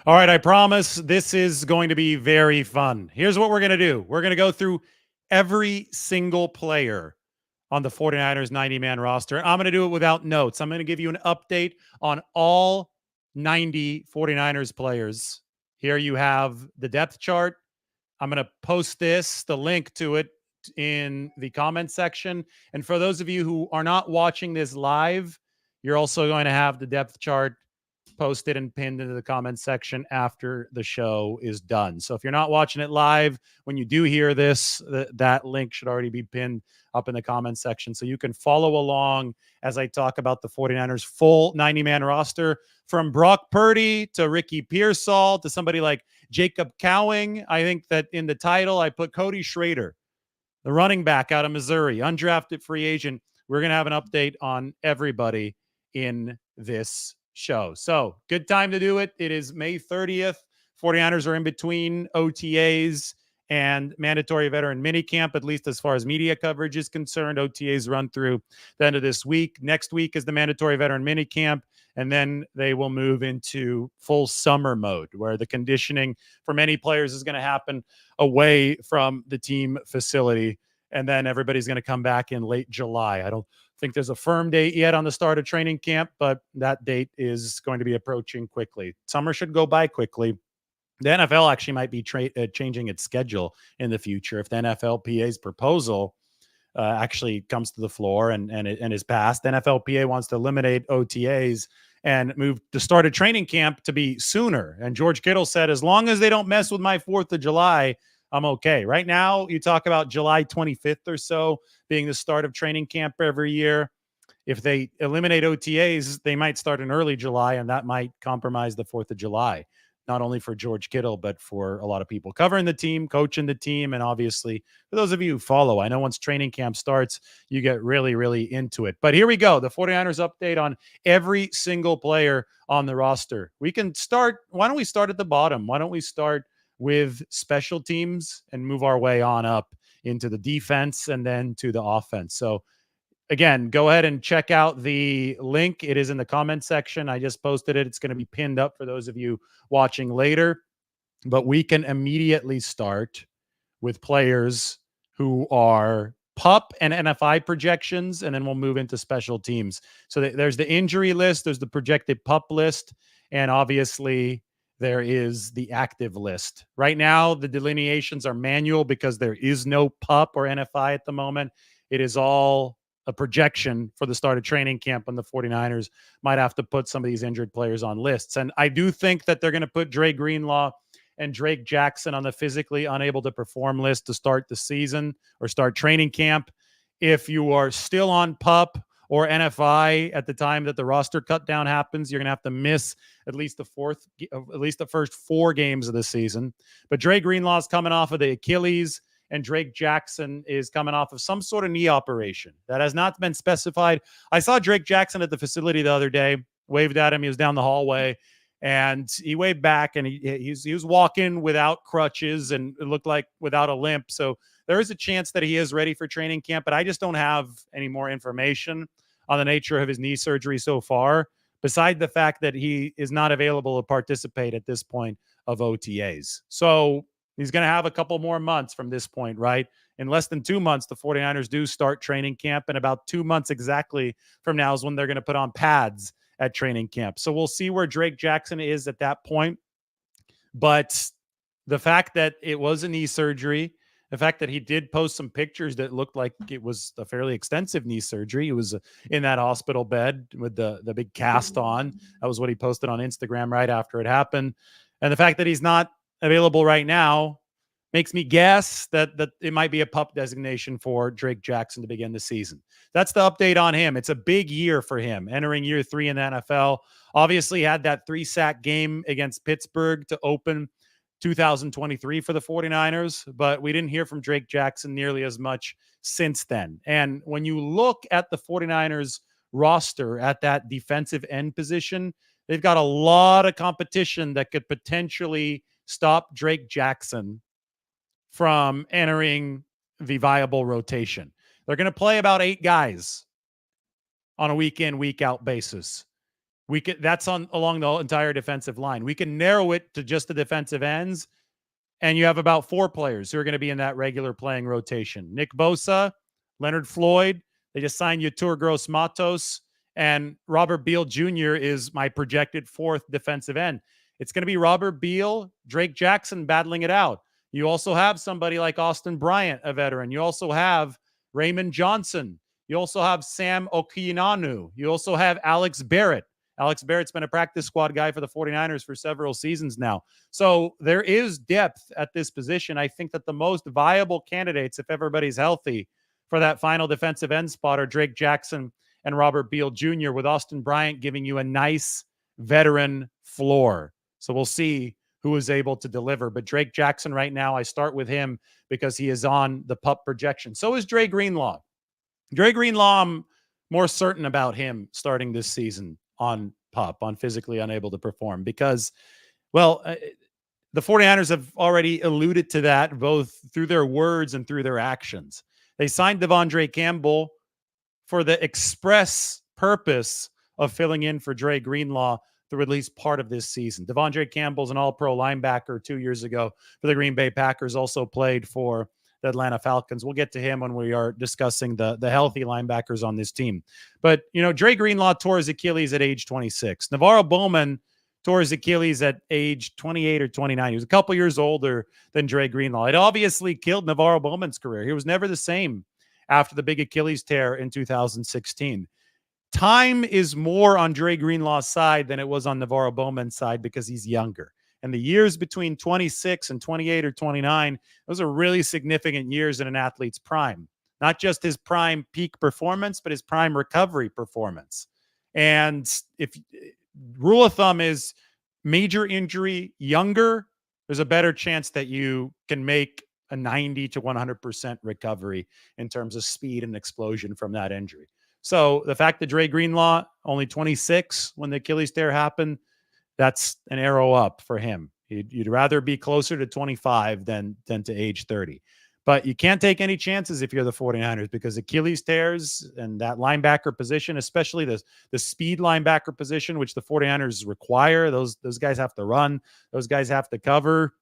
All right, I promise this is going to be very fun. Here's what we're going to do. We're going to go through every single player on the 49ers 90-man roster. I'm going to do it without notes. I'm going to give you an update on all 90 49ers players. Here you have the depth chart. I'm going to post the link to it in the comment section. And for those of you who are not watching this live, you're also going to have the depth chart posted and pinned into the comment section after the show is done. So if you're not watching it live, when you do hear this, that link should already be pinned up in the comment section. So you can follow along as I talk about the 49ers full 90-man roster, from Brock Purdy to Ricky Pearsall to somebody like Jacob Cowing. I think that in the title, I put Cody Schrader, the running back out of Missouri, undrafted free agent. We're going to have an update on everybody in this show. So good time to do it. It is May 30th. 49ers are in between OTAs and mandatory veteran minicamp, at least as far as media coverage is concerned. OTAs run through the end of this week. Next week is the mandatory veteran minicamp, and then they will move into full summer mode, where the conditioning for many players is going to happen away from the team facility. And then everybody's going to come back in late July. I don't think there's a firm date yet on the start of training camp, but that date is going to be approaching quickly. Summer should go by quickly. The NFL actually might be changing its schedule in the future if the NFLPA's proposal actually comes to the floor and is passed. The NFLPA wants to eliminate OTAs and move the start of training camp to be sooner. And George Kittle said, as long as they don't mess with my 4th of July, I'm okay. Right now, you talk about July 25th or so being the start of training camp every year. If they eliminate OTAs, they might start in early July, and that might compromise the 4th of July, not only for George Kittle, but for a lot of people covering the team, coaching the team, and obviously for those of you who follow. I know once training camp starts, you get really, really into it. But here we go, the 49ers update on every single player on the roster. We can start, why don't we start at the bottom? Why don't we start with special teams and move our way on up into the defense and then to the offense? So again, go ahead and check out the link. It is in the comment section. I just posted it. It's going to be pinned up for those of you watching later. But we can immediately start with players who are PUP and NFI projections, and then we'll move into special teams. So there's the injury list, there's the projected PUP list, and obviously there is the active list. Right now, the delineations are manual because there is no PUP or NFI at the moment. It is all a projection for the start of training camp, and the 49ers might have to put some of these injured players on lists. And I do think that they're going to put Dre Greenlaw and Drake Jackson on the physically unable to perform list to start the season or start training camp. If you are still on PUP or NFI at the time that the roster cut down happens, you're going to have to miss at least the first 4 games of the season. But Dre Greenlaw's coming off of the Achilles, and Drake Jackson is coming off of some sort of knee operation that has not been specified. I saw Drake Jackson at the facility the other day, waved at him. He was down the hallway, and he waved back, and he was walking without crutches, and it looked like without a limp. So there is a chance that he is ready for training camp, but I just don't have any more information on the nature of his knee surgery so far, beside the fact that he is not available to participate at this point of OTAs. So he's going to have a couple more months from this point, right? In less than 2 months, the 49ers do start training camp, and about 2 months exactly from now is when they're going to put on pads at training camp. So we'll see where Drake Jackson is at that point. But the fact that it was a knee surgery, the fact that he did post some pictures that looked like it was a fairly extensive knee surgery. He was in that hospital bed with the big cast on. That was what he posted on Instagram right after it happened. And the fact that he's not available right now makes me guess that it might be a PUP designation for Drake Jackson to begin the season. That's the update on him. It's a big year for him, entering year 3 in the NFL. Obviously had that 3-sack game against Pittsburgh to open 2023 for the 49ers, but we didn't hear from Drake Jackson nearly as much since then. And when you look at the 49ers roster at that defensive end position, they've got a lot of competition that could potentially stop Drake Jackson from entering the viable rotation. They're going to play about 8 guys on a week in, week out basis. That's on along the entire defensive line. We can narrow it to just the defensive ends, and you have about 4 players who are going to be in that regular playing rotation. Nick Bosa, Leonard Floyd, they just signed Yetur Gross-Matos, and Robert Beal Jr. is my projected 4th defensive end. It's going to be Robert Beal, Drake Jackson battling it out. You also have somebody like Austin Bryant, a veteran. You also have Raymond Johnson. You also have Sam Okinanu. You also have Alex Barrett. Alex Barrett's been a practice squad guy for the 49ers for several seasons now. So there is depth at this position. I think that the most viable candidates, if everybody's healthy, for that final defensive end spot are Drake Jackson and Robert Beal Jr., with Austin Bryant giving you a nice veteran floor. So we'll see who is able to deliver. But Drake Jackson right now, I start with him because he is on the PUP projection. So is Dre Greenlaw. Dre Greenlaw, I'm more certain about him starting this season on PUP, on physically unable to perform, because, well, the 49ers have already alluded to that both through their words and through their actions. They signed Devondre Campbell for the express purpose of filling in for Dre Greenlaw through at least part of this season. Devondre Campbell's an all-pro linebacker 2 years ago for the Green Bay Packers, also played for the Atlanta Falcons. We'll get to him when we are discussing the healthy linebackers on this team. But, Dre Greenlaw tore his Achilles at age 26. Navarro Bowman tore his Achilles at age 28 or 29. He was a couple years older than Dre Greenlaw. It obviously killed Navarro Bowman's career. He was never the same after the big Achilles tear in 2016. Time is more on Dre Greenlaw's side than it was on Navarro Bowman's side because he's younger. And the years between 26 and 28 or 29, those are really significant years in an athlete's prime. Not just his prime peak performance, but his prime recovery performance. And if rule of thumb is major injury younger, there's a better chance that you can make a 90 to 100% recovery in terms of speed and explosion from that injury. So the fact that Dre Greenlaw, only 26 when the Achilles tear happened, that's an arrow up for him. You'd rather be closer to 25 than to age 30. But you can't take any chances if you're the 49ers, because Achilles tears and that linebacker position, especially the speed linebacker position, which the 49ers require, those guys have to run, those guys have to cover.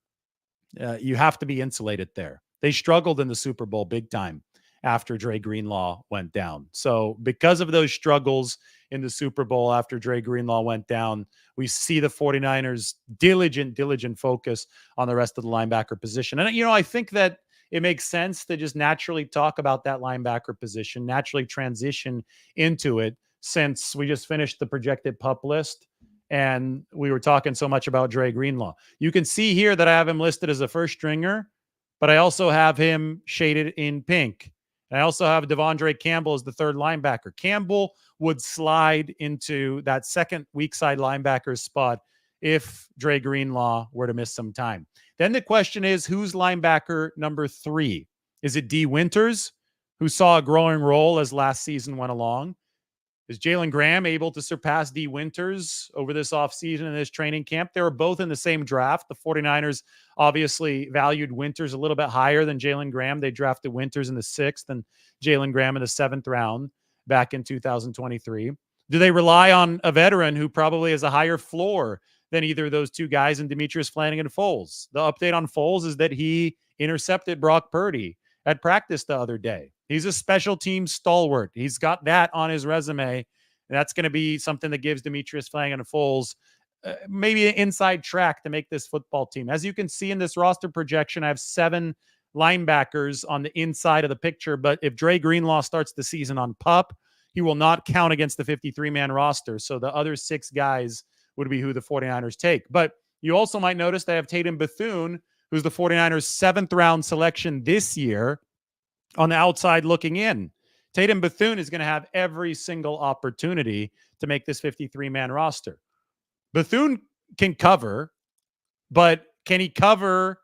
You have to be insulated there. They struggled in the Super Bowl big time after Dre Greenlaw went down. So because of those struggles in the Super Bowl after Dre Greenlaw went down, we see the 49ers diligent focus on the rest of the linebacker position. And, I think that it makes sense to just naturally talk about that linebacker position, naturally transition into it, since we just finished the projected PUP list and we were talking so much about Dre Greenlaw. You can see here that I have him listed as a first stringer, but I also have him shaded in pink. And I also have Devondre Campbell as the third linebacker. Campbell would slide into that second weak side linebacker spot if Dre Greenlaw were to miss some time. Then the question is, who's linebacker number 3? Is it D. Winters, who saw a growing role as last season went along? Is Jalen Graham able to surpass D. Winters over this offseason and this training camp? They were both in the same draft. The 49ers obviously valued Winters a little bit higher than Jalen Graham. They drafted Winters in the 6th and Jalen Graham in the 7th round back in 2023. Do they rely on a veteran who probably has a higher floor than either of those two guys in Demetrius Flanagan-Foles? The update on Foles is that he intercepted Brock Purdy at practice the other day. He's a special team stalwart. He's got that on his resume. And that's going to be something that gives Demetrius Flanagan-Foles maybe an inside track to make this football team. As you can see in this roster projection, I have 7 linebackers on the inside of the picture. But if Dre Greenlaw starts the season on PUP, he will not count against the 53-man roster. So the other 6 guys would be who the 49ers take. But you also might notice they have Tatum Bethune, who's the 49ers' 7th round selection this year, on the outside looking in. Tatum Bethune is going to have every single opportunity to make this 53-man roster. Bethune can cover, but can he cover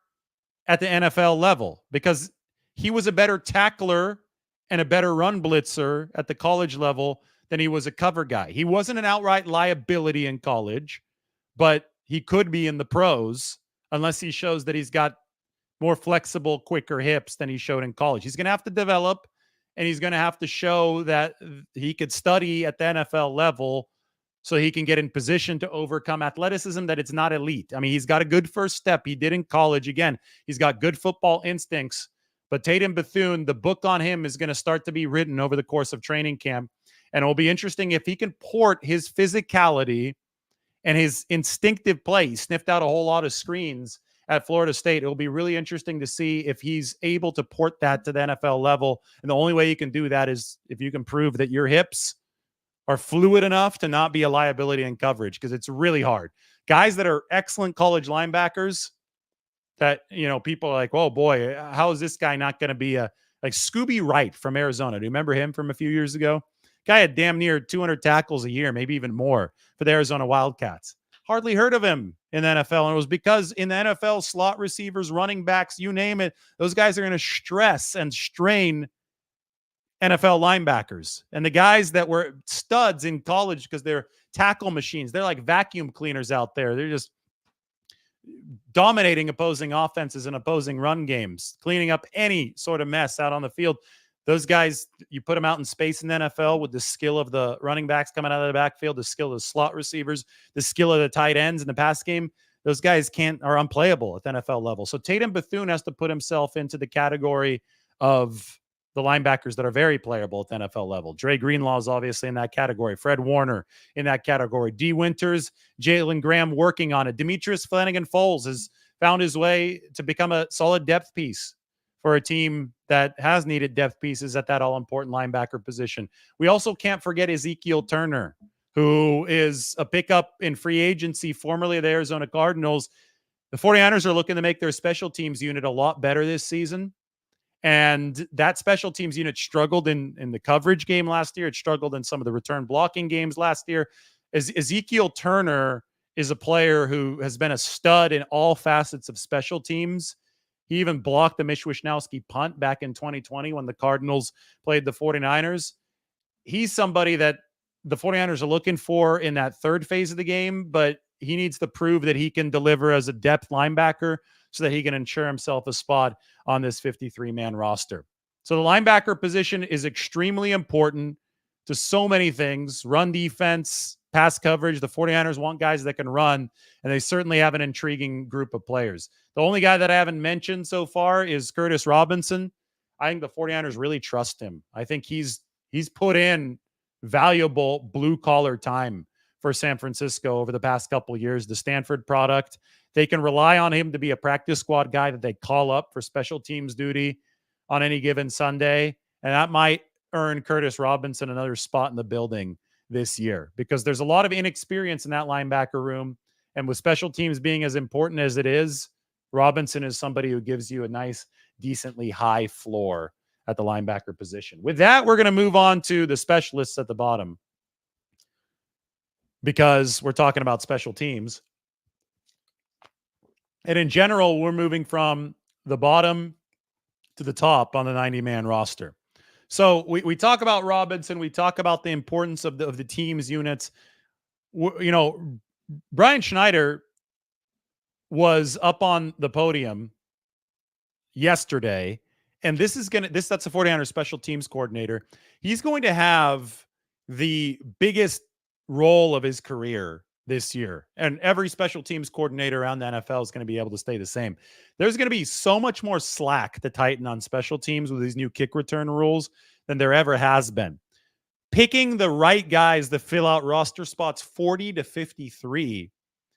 at the NFL level? Because he was a better tackler and a better run blitzer at the college level than he was a cover guy. He wasn't an outright liability in college, but he could be in the pros unless he shows that he's got more flexible, quicker hips than he showed in college. He's going to have to develop, and he's going to have to show that he could study at the NFL level so he can get in position to overcome athleticism that it's not elite. I mean, he's got a good first step. He did in college. Again, he's got good football instincts. But Tatum Bethune, the book on him is going to start to be written over the course of training camp. And it'll be interesting if he can port his physicality and his instinctive play. He sniffed out a whole lot of screens at Florida State. It'll be really interesting to see if he's able to port that to the NFL level. And the only way you can do that is if you can prove that your hips are fluid enough to not be a liability in coverage, because it's really hard. Guys that are excellent college linebackers that, people are like, oh boy, how is this guy not going to be like Scooby Wright from Arizona? Do you remember him from a few years ago? Guy had damn near 200 tackles a year, maybe even more for the Arizona Wildcats. Hardly heard of him in the NFL. And it was because in the NFL, slot receivers, running backs, you name it, those guys are going to stress and strain NFL linebackers. And the guys that were studs in college because they're tackle machines, they're like vacuum cleaners out there. They're just dominating opposing offenses and opposing run games, cleaning up any sort of mess out on the field. Those guys, you put them out in space in the NFL with the skill of the running backs coming out of the backfield, the skill of the slot receivers, the skill of the tight ends in the pass game. Those guys are unplayable at the NFL level. So Tatum Bethune has to put himself into the category of the linebackers that are very playable at the NFL level. Dre Greenlaw is obviously in that category. Fred Warner in that category. D. Winters, Jalen Graham working on it. Demetrius Flanagan-Foles has found his way to become a solid depth piece for a team that has needed depth pieces at that all-important linebacker position. We also can't forget Ezekiel Turner, who is a pickup in free agency, formerly of the Arizona Cardinals. The 49ers are looking to make their special teams unit a lot better this season. And that special teams unit struggled in the coverage game last year. It struggled in some of the return blocking games last year. Ezekiel Turner is a player who has been a stud in all facets of special teams. He even blocked the Mitch Wishnowsky punt back in 2020 when the Cardinals played the 49ers. He's somebody that the 49ers are looking for in that third phase of the game, but he needs to prove that he can deliver as a depth linebacker so that he can ensure himself a spot on this 53-man roster. So the linebacker position is extremely important to so many things: run defense, pass coverage. The 49ers want guys that can run, and they certainly have an intriguing group of players. The only guy that I haven't mentioned so far is Curtis Robinson. I think the 49ers really trust him. I think he's put in valuable blue-collar time for San Francisco over the past couple of years. The Stanford product, they can rely on him to be a practice squad guy that they call up for special teams duty on any given Sunday. And that might earn Curtis Robinson another spot in the building this year, because there's a lot of inexperience in that linebacker room. And with special teams being as important as it is, Robinson is somebody who gives you a nice, decently high floor at the linebacker position. With that, we're going to move on to the specialists at the bottom, because we're talking about special teams. And in general, we're moving from the bottom to the top on the 90-man roster. So we talk about Robinson. We talk about the importance of the team's units. Brian Schneider was up on the podium yesterday, and that's the 49ers special teams coordinator. He's going to have the biggest role of his career this year. And every special teams coordinator around the NFL is going to be able to stay the same. There's going to be so much more slack to tighten on special teams with these new kick return rules than there ever has been. Picking the right guys to fill out roster spots 40 to 53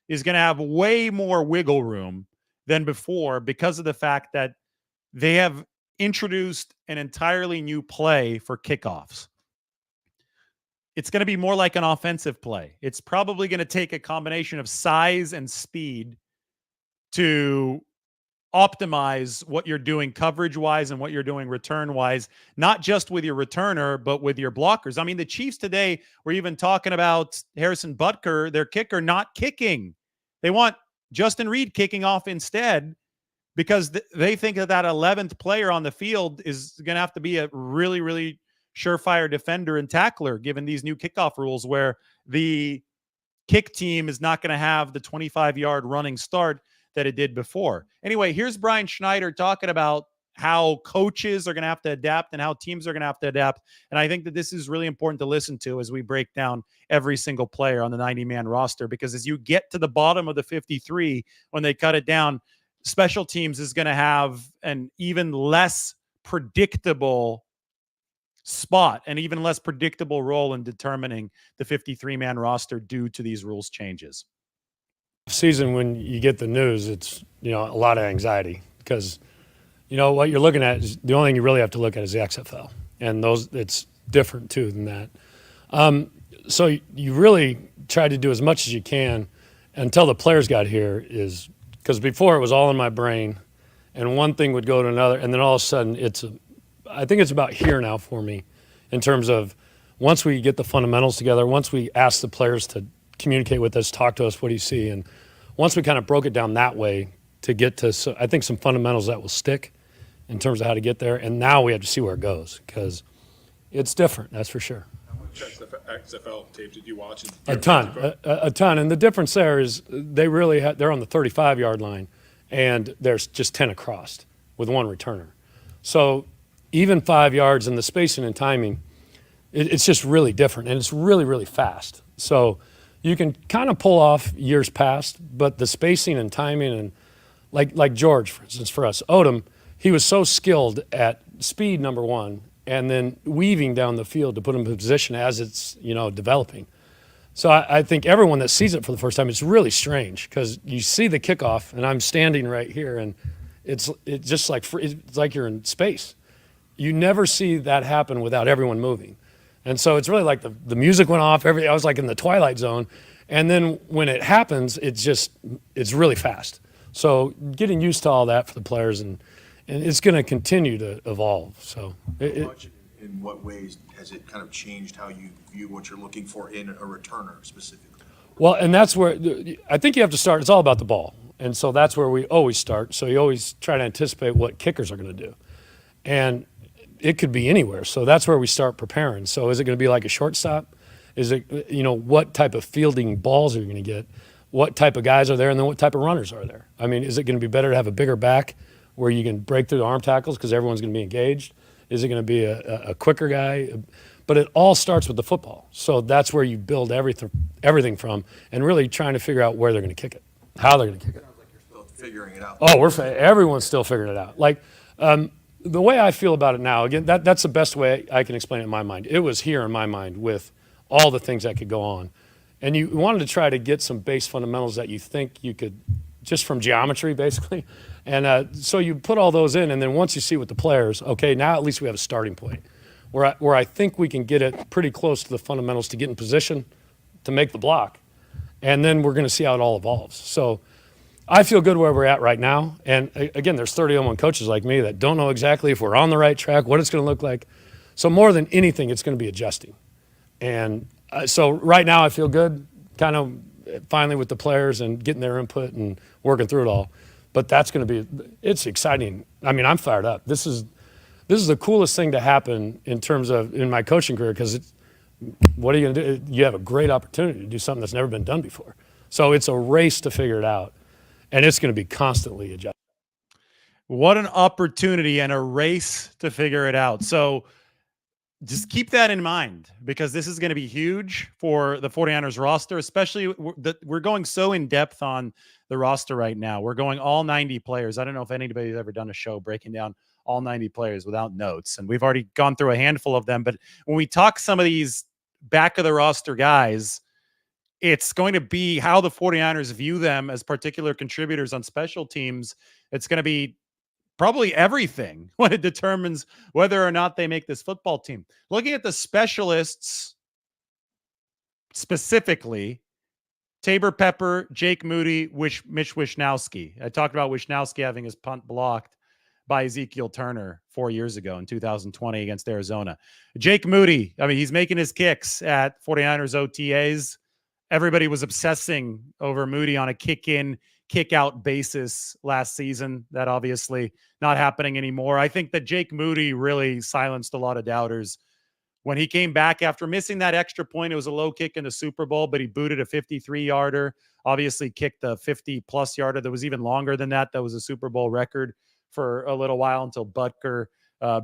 is going to have way more wiggle room than before, because of the fact that they have introduced an entirely new play for kickoffs. It's going to be more like an offensive play. It's probably going to take a combination of size and speed to optimize what you're doing coverage-wise and what you're doing return-wise, not just with your returner, but with your blockers. I mean, the Chiefs today were even talking about Harrison Butker, their kicker, not kicking. They want Justin Reed kicking off instead, because they think that 11th player on the field is going to have to be a really, really surefire defender and tackler, given these new kickoff rules where the kick team is not going to have the 25-yard running start that it did before. Anyway, here's Brian Schneider talking about how coaches are going to have to adapt and how teams are going to have to adapt. And I think that this is really important to listen to as we break down every single player on the 90-man roster, because as you get to the bottom of the 53, when they cut it down, special teams is going to have an even less predictable spot and even less predictable role in determining the 53-man roster due to these rules changes. Season, when you get the news, it's, a lot of anxiety because, what you're looking at is the only thing you really have to look at is the XFL, and it's different too than that. So you really try to do as much as you can until the players got here, is because before it was all in my brain and one thing would go to another, and then all of a sudden I think it's about here now for me, in terms of once we get the fundamentals together, once we ask the players to communicate with us, talk to us, what do you see? And once we kind of broke it down that way to get to, I think, some fundamentals that will stick in terms of how to get there. And now we have to see where it goes because it's different, that's for sure. How much XFL tape did you watch? A ton. And the difference there is they're on the 35-yard line, and there's just 10 across with one returner. So even 5 yards and the spacing and timing, it's just really different, and it's really, really fast. So you can kind of pull off years past, but the spacing and timing, and like George, for instance, for us, Odom, he was so skilled at speed, number one, and then weaving down the field to put him in position as it's, developing. So I think everyone that sees it for the first time, it's really strange because you see the kickoff, and I'm standing right here, and it's just like it's like you're in space. You never see that happen without everyone moving. And so it's really like the music went off. I was like in the twilight zone. And then when it happens, it's really fast. So getting used to all that for the players, and it's going to continue to evolve. So in what ways has it kind of changed how you view what you're looking for in a returner specifically? Well, and that's where I think you have to start. It's all about the ball. And so that's where we always start. So you always try to anticipate what kickers are going to do. And it could be anywhere. So that's where we start preparing. So is it going to be like a shortstop? Is it, what type of fielding balls are you going to get? What type of guys are there? And then what type of runners are there? I mean, is it going to be better to have a bigger back where you can break through the arm tackles because everyone's going to be engaged? Is it going to be a quicker guy? But it all starts with the football. So that's where you build everything from, and really trying to figure out where they're going to kick it, how they're going to kick it. Sounds like you're still figuring it out. Oh, everyone's still figuring it out. Like, the way I feel about it now, again, that's the best way I can explain it in my mind. It was here in my mind with all the things that could go on. And you wanted to try to get some base fundamentals that you think you could, just from geometry, basically. And so you put all those in, and then once you see with the players, okay, now at least we have a starting point where I think we can get it pretty close to the fundamentals to get in position to make the block. And then we're going to see how it all evolves. So I feel good where we're at right now. And again, there's 31 coaches like me that don't know exactly if we're on the right track, what it's going to look like. So more than anything, it's going to be adjusting. And so right now I feel good, kind of finally with the players and getting their input and working through it all. But that's going to be, it's exciting. I mean, I'm fired up. This is the coolest thing to happen in my coaching career, because what are you going to do? You have a great opportunity to do something that's never been done before. So it's a race to figure it out. And it's going to be constantly adjusted. What an opportunity and a race to figure it out. So just keep that in mind, because this is going to be huge for the 49ers roster, especially we're going so in depth on the roster right now. We're going all 90 players. I don't know if anybody's ever done a show breaking down all 90 players without notes. And we've already gone through a handful of them. But when we talk some of these back of the roster guys, it's going to be how the 49ers view them as particular contributors on special teams. It's going to be probably everything when it determines whether or not they make this football team. Looking at the specialists specifically, Tabor Pepper, Jake Moody, Mitch Wishnowsky. I talked about Wishnowsky having his punt blocked by Ezekiel Turner 4 years ago in 2020 against Arizona. Jake Moody, I mean, he's making his kicks at 49ers OTAs. Everybody was obsessing over Moody on a kick-in, kick-out basis last season. That obviously not happening anymore. I think that Jake Moody really silenced a lot of doubters. When he came back after missing that extra point, it was a low kick in the Super Bowl, but he booted a 53-yarder, obviously kicked a 50-plus yarder that was even longer than that. That was a Super Bowl record for a little while until Butker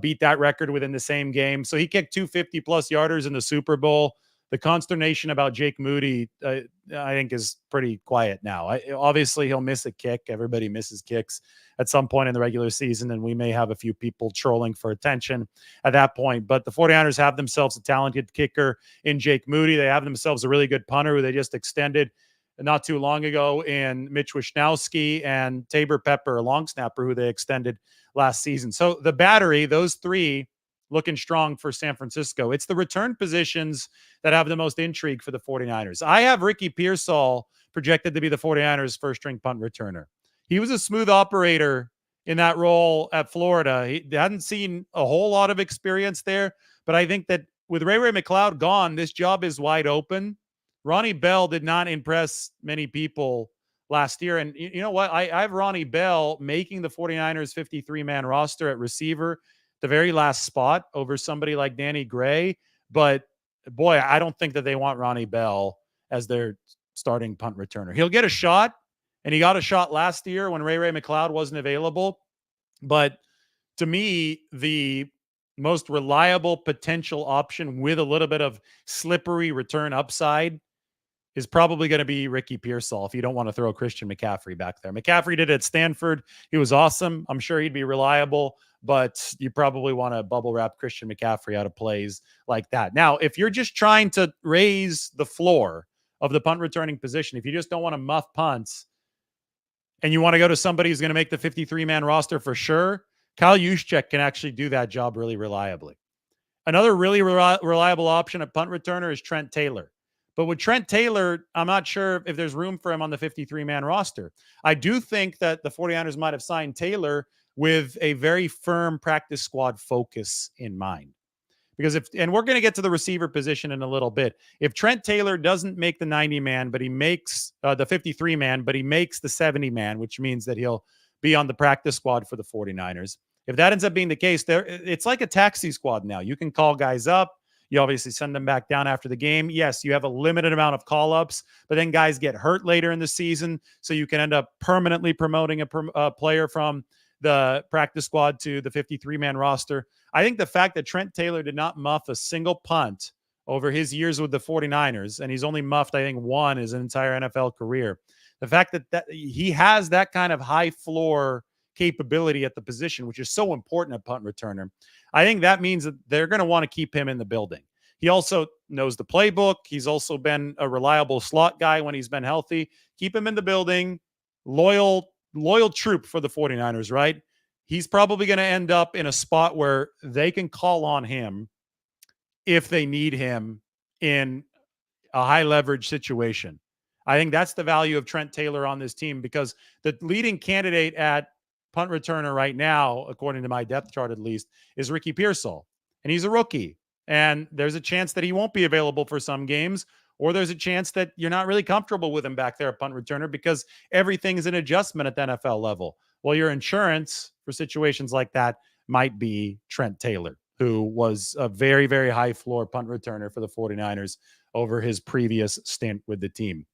beat that record within the same game. So he kicked 250 plus yarders in the Super Bowl. The consternation about Jake Moody, I think, is pretty quiet now. Obviously, he'll miss a kick. Everybody misses kicks at some point in the regular season, and we may have a few people trolling for attention at that point. But the 49ers have themselves a talented kicker in Jake Moody. They have themselves a really good punter who they just extended not too long ago in Mitch Wishnowsky, and Tabor Pepper, a long snapper who they extended last season. So the battery, those three, looking strong for San Francisco. It's the return positions that have the most intrigue for the 49ers. I have Ricky Pearsall projected to be the 49ers' first-string punt returner. He was a smooth operator in that role at Florida. He hadn't seen a whole lot of experience there, but I think that with Ray McCloud gone, this job is wide open. Ronnie Bell did not impress many people last year. And you know what? I have Ronnie Bell making the 49ers 53-man roster at receiver, the very last spot, over somebody like Danny Gray. But boy, I don't think that they want Ronnie Bell as their starting punt returner. He'll get a shot, and he got a shot last year when Ray McCloud wasn't available. But to me, the most reliable potential option with a little bit of slippery return upside is probably going to be Ricky Pearsall if you don't want to throw Christian McCaffrey back there. McCaffrey did it at Stanford. He was awesome. I'm sure he'd be reliable, but you probably want to bubble wrap Christian McCaffrey out of plays like that. Now, if you're just trying to raise the floor of the punt returning position, if you just don't want to muff punts and you want to go to somebody who's going to make the 53-man roster for sure, Kyle Juszczyk can actually do that job really reliably. Another really reliable option at punt returner is Trent Taylor. But with Trent Taylor, I'm not sure if there's room for him on the 53-man roster. I do think that the 49ers might have signed Taylor with a very firm practice squad focus in mind. Because and we're going to get to the receiver position in a little bit. If Trent Taylor doesn't make the 90-man, but he makes the 53-man, but he makes the 70-man, which means that he'll be on the practice squad for the 49ers. If that ends up being the case, it's like a taxi squad now. You can call guys up. You obviously send them back down after the game. Yes, you have a limited amount of call-ups, but then guys get hurt later in the season, so you can end up permanently promoting a player from the practice squad to the 53-man roster. I think the fact that Trent Taylor did not muff a single punt over his years with the 49ers, and he's only muffed, I think, one his entire NFL career, the fact that he has that kind of high floor capability at the position, which is so important at punt returner, I think that means that they're going to want to keep him in the building. He also knows the playbook. He's also been a reliable slot guy when he's been healthy. Keep him in the building. Loyal troop for the 49ers, right? He's probably going to end up in a spot where they can call on him if they need him in a high leverage situation. I think that's the value of Trent Taylor on this team, because the leading candidate at punt returner right now, according to my depth chart at least, is Ricky Pearsall. And he's a rookie. And there's a chance that he won't be available for some games, or there's a chance that you're not really comfortable with him back there at punt returner because everything is an adjustment at the NFL level. Well, your insurance for situations like that might be Trent Taylor, who was a very, very high floor punt returner for the 49ers over his previous stint with the team.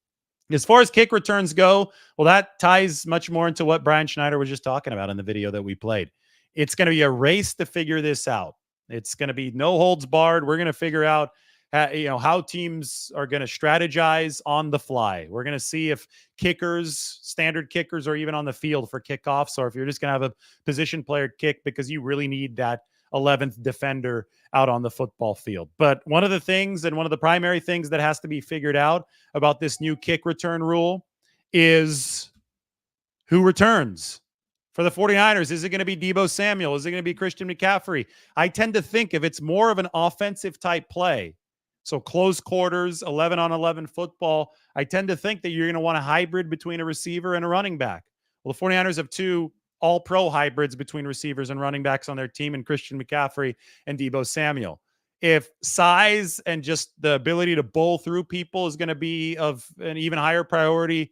As far as kick returns go, well, that ties much more into what Brian Schneider was just talking about in the video that we played. It's going to be a race to figure this out. It's going to be no holds barred. We're going to figure out how teams are going to strategize on the fly. We're going to see if kickers, standard kickers, are even on the field for kickoffs, or if you're just going to have a position player kick because you really need that 11th defender out on the football field. But one of the things, and one of the primary things that has to be figured out about this new kick return rule, is who returns. For the 49ers, is it going to be Deebo Samuel? Is it going to be Christian McCaffrey? I tend to think if it's more of an offensive type play, so close quarters, 11-on-11 football, I tend to think that you're going to want a hybrid between a receiver and a running back. Well, the 49ers have two all-pro hybrids between receivers and running backs on their team, and Christian McCaffrey and Deebo Samuel. If size and just the ability to bowl through people is going to be of an even higher priority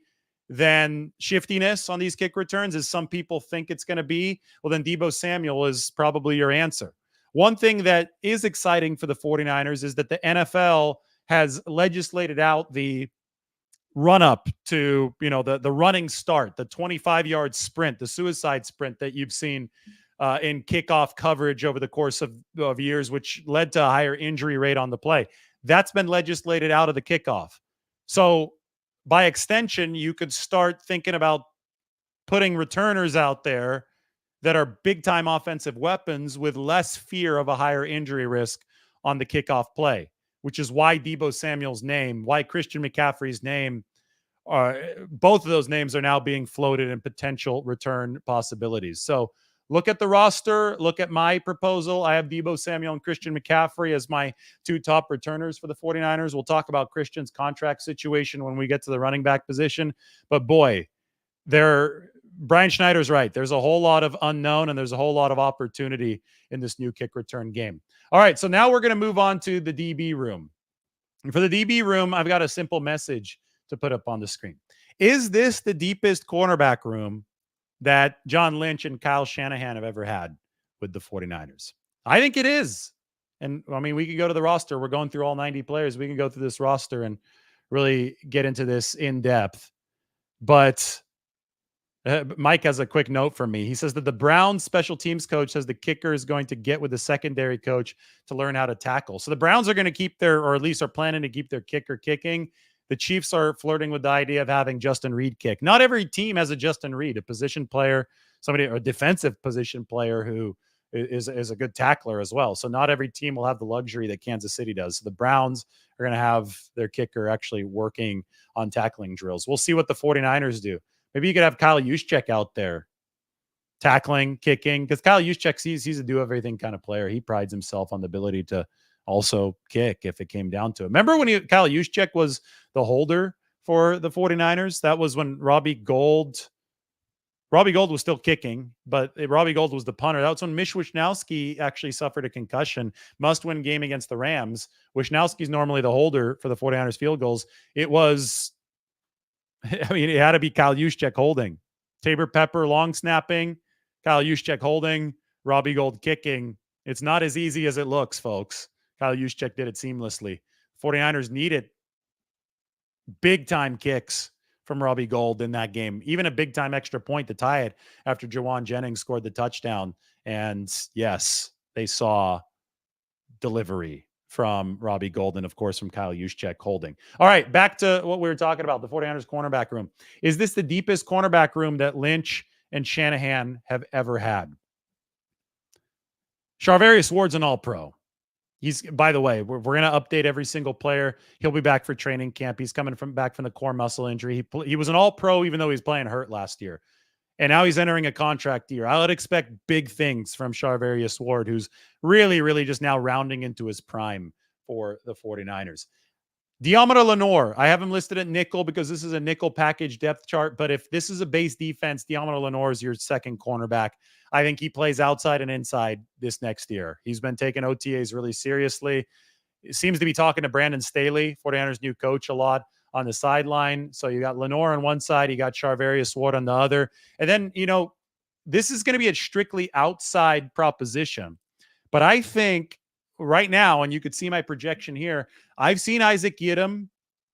than shiftiness on these kick returns, as some people think it's going to be, well, then Deebo Samuel is probably your answer. One thing that is exciting for the 49ers is that the NFL has legislated out the run up to, the running start, the 25-yard sprint, the suicide sprint that you've seen in kickoff coverage over the course of years, which led to a higher injury rate on the play. That's been legislated out of the kickoff. So by extension, you could start thinking about putting returners out there that are big-time offensive weapons with less fear of a higher injury risk on the kickoff play, which is why Deebo Samuel's name, why Christian McCaffrey's name, both of those names are now being floated in potential return possibilities. So look at the roster. Look at my proposal. I have Deebo Samuel and Christian McCaffrey as my two top returners for the 49ers. We'll talk about Christian's contract situation when we get to the running back position. But boy, Brian Schneider's right. There's a whole lot of unknown and there's a whole lot of opportunity in this new kick return game. All right, so now we're going to move on to the DB room. And for the DB room, I've got a simple message to put up on the screen. Is this the deepest cornerback room that John Lynch and Kyle Shanahan have ever had with the 49ers? I think it is. And I mean, we can go to the roster. We're going through all 90 players. We can go through this roster and really get into this in depth. But Mike has a quick note from me. He says that the Browns special teams coach says the kicker is going to get with the secondary coach to learn how to tackle. So the Browns are going to keep or at least are planning to keep their kicker kicking. The Chiefs are flirting with the idea of having Justin Reed kick. Not every team has a Justin Reed, a position player, a defensive position player who is a good tackler as well. So not every team will have the luxury that Kansas City does. So the Browns are going to have their kicker actually working on tackling drills. We'll see what the 49ers do. Maybe you could have Kyle Juszczyk out there tackling, kicking, because Kyle Juszczyk, he's a do-everything kind of player. He prides himself on the ability to also kick if it came down to it. Remember when Kyle Juszczyk was the holder for the 49ers? That was when Robbie Gould was still kicking, but Robbie Gould was the punter. That was when Mitch Wishnowsky actually suffered a concussion. Must-win game against the Rams. Wishnowsky's normally the holder for the 49ers field goals. It had to be Kyle Juszczyk holding. Tabor Pepper long snapping, Kyle Juszczyk holding, Robbie Gould kicking. It's not as easy as it looks, folks. Kyle Juszczyk did it seamlessly. 49ers needed big-time kicks from Robbie Gould in that game. Even a big-time extra point to tie it after Jawan Jennings scored the touchdown. And yes, they saw delivery from Robbie Gould and, of course, from Kyle Juszczyk holding. All right, back to what we were talking about, the 49ers cornerback room. Is this the deepest cornerback room that Lynch and Shanahan have ever had? Charvarius Ward's an all-pro. By the way, we're going to update every single player. He'll be back for training camp. He's coming back from the core muscle injury. He was an all-pro even though he was playing hurt last year. And now he's entering a contract year. I would expect big things from Charvarius Ward, who's really, really just now rounding into his prime for the 49ers. Diamara Lenore, I have him listed at nickel because this is a nickel package depth chart. But if this is a base defense, Diamara Lenore is your second cornerback. I think he plays outside and inside this next year. He's been taking OTAs really seriously. He seems to be talking to Brandon Staley, 49ers new coach, a lot on the sideline. So you got Lenore on one side, you got Charvarius Ward on the other. And then, this is going to be a strictly outside proposition. But I think right now, and you could see my projection here, I've seen Isaac Yiadom,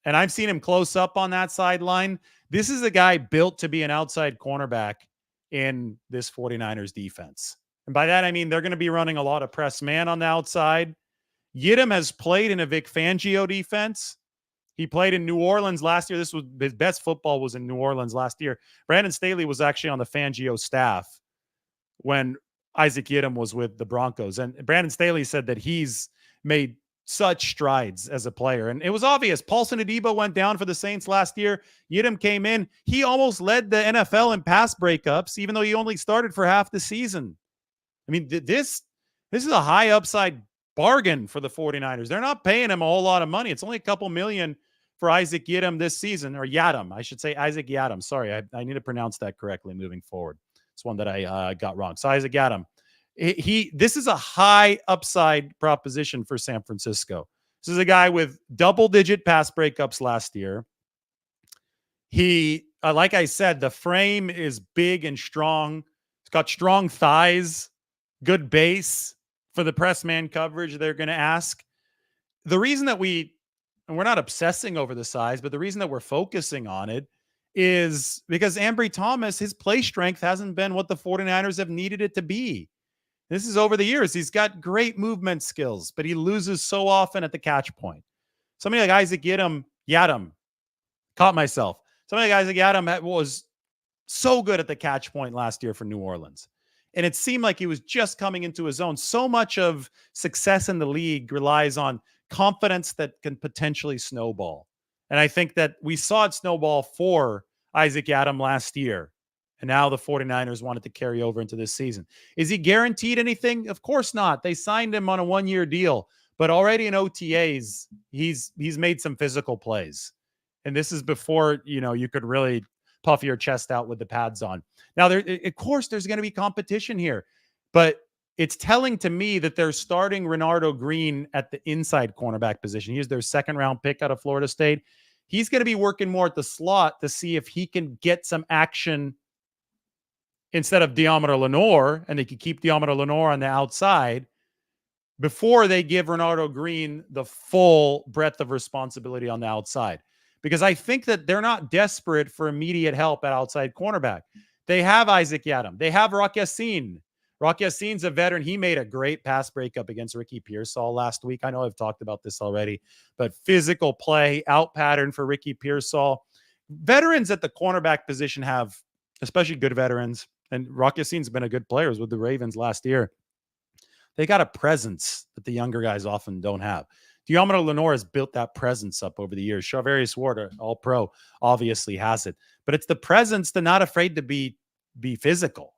and I've seen him close up on that sideline. This is a guy built to be an outside cornerback in this 49ers defense. And by that, I mean they're going to be running a lot of press man on the outside. Yiadom has played in a Vic Fangio defense. He played in New Orleans last year. This was his best football was in New Orleans last year. Brandon Staley was actually on the Fangio staff when Isaac Yiadom was with the Broncos. And Brandon Staley said that he's made such strides as a player. And it was obvious. Paulson Adebo went down for the Saints last year. Yiadom came in. He almost led the NFL in pass breakups, even though he only started for half the season. I mean, this is a high upside bargain for the 49ers. They're not paying him a whole lot of money. It's only a couple million for Isaac Yiadom this season, or Yiadom. I should say Isaac Yiadom. Sorry, I need to pronounce that correctly moving forward. It's one that I got wrong. So Isaac Yiadom. This is a high upside proposition for San Francisco. This is a guy with double-digit pass breakups last year. He, like I said, the frame is big and strong. He's got strong thighs, good base for the press man coverage they're going to ask. The reason that we and we're not obsessing over the size, but the reason that we're focusing on it is because Ambry Thomas, his play strength hasn't been what the 49ers have needed it to be. This is over the years. He's got great movement skills, but he loses so often at the catch point. Somebody like Isaac Yiadom, caught myself. Somebody like Isaac Yiadom was so good at the catch point last year for New Orleans. And it seemed like he was just coming into his own. So much of success in the league relies on confidence that can potentially snowball. And I think that we saw it snowball for Isaac Yiadom last year. And now the 49ers wanted to carry over into this season. Is he guaranteed anything? Of course not. They signed him on a one-year deal, but already in OTAs, he's made some physical plays. And this is before, you could really puff your chest out with the pads on. Now, of course, there's going to be competition here, but it's telling to me that they're starting Renardo Green at the inside cornerback position. He's their second-round pick out of Florida State. He's going to be working more at the slot to see if he can get some action instead of Diomeder Lenore, and they could keep Diomeder Lenore on the outside before they give Renardo Green the full breadth of responsibility on the outside. Because I think that they're not desperate for immediate help at outside cornerback. They have Isaac Yiadom. They have Rock Ya-Sin. Rock Ya-Sin's a veteran. He made a great pass breakup against Ricky Pearsall last week. I know I've talked about this already, but physical play, out pattern for Ricky Pearsall. Veterans at the cornerback position have, especially good veterans, and Rock Ya-Sin's been a good player with the Ravens last year. They got a presence that the younger guys often don't have. Diomeder Lenore has built that presence up over the years. Charvarius Ward, all-pro, obviously has it. But it's the presence to not afraid to be physical.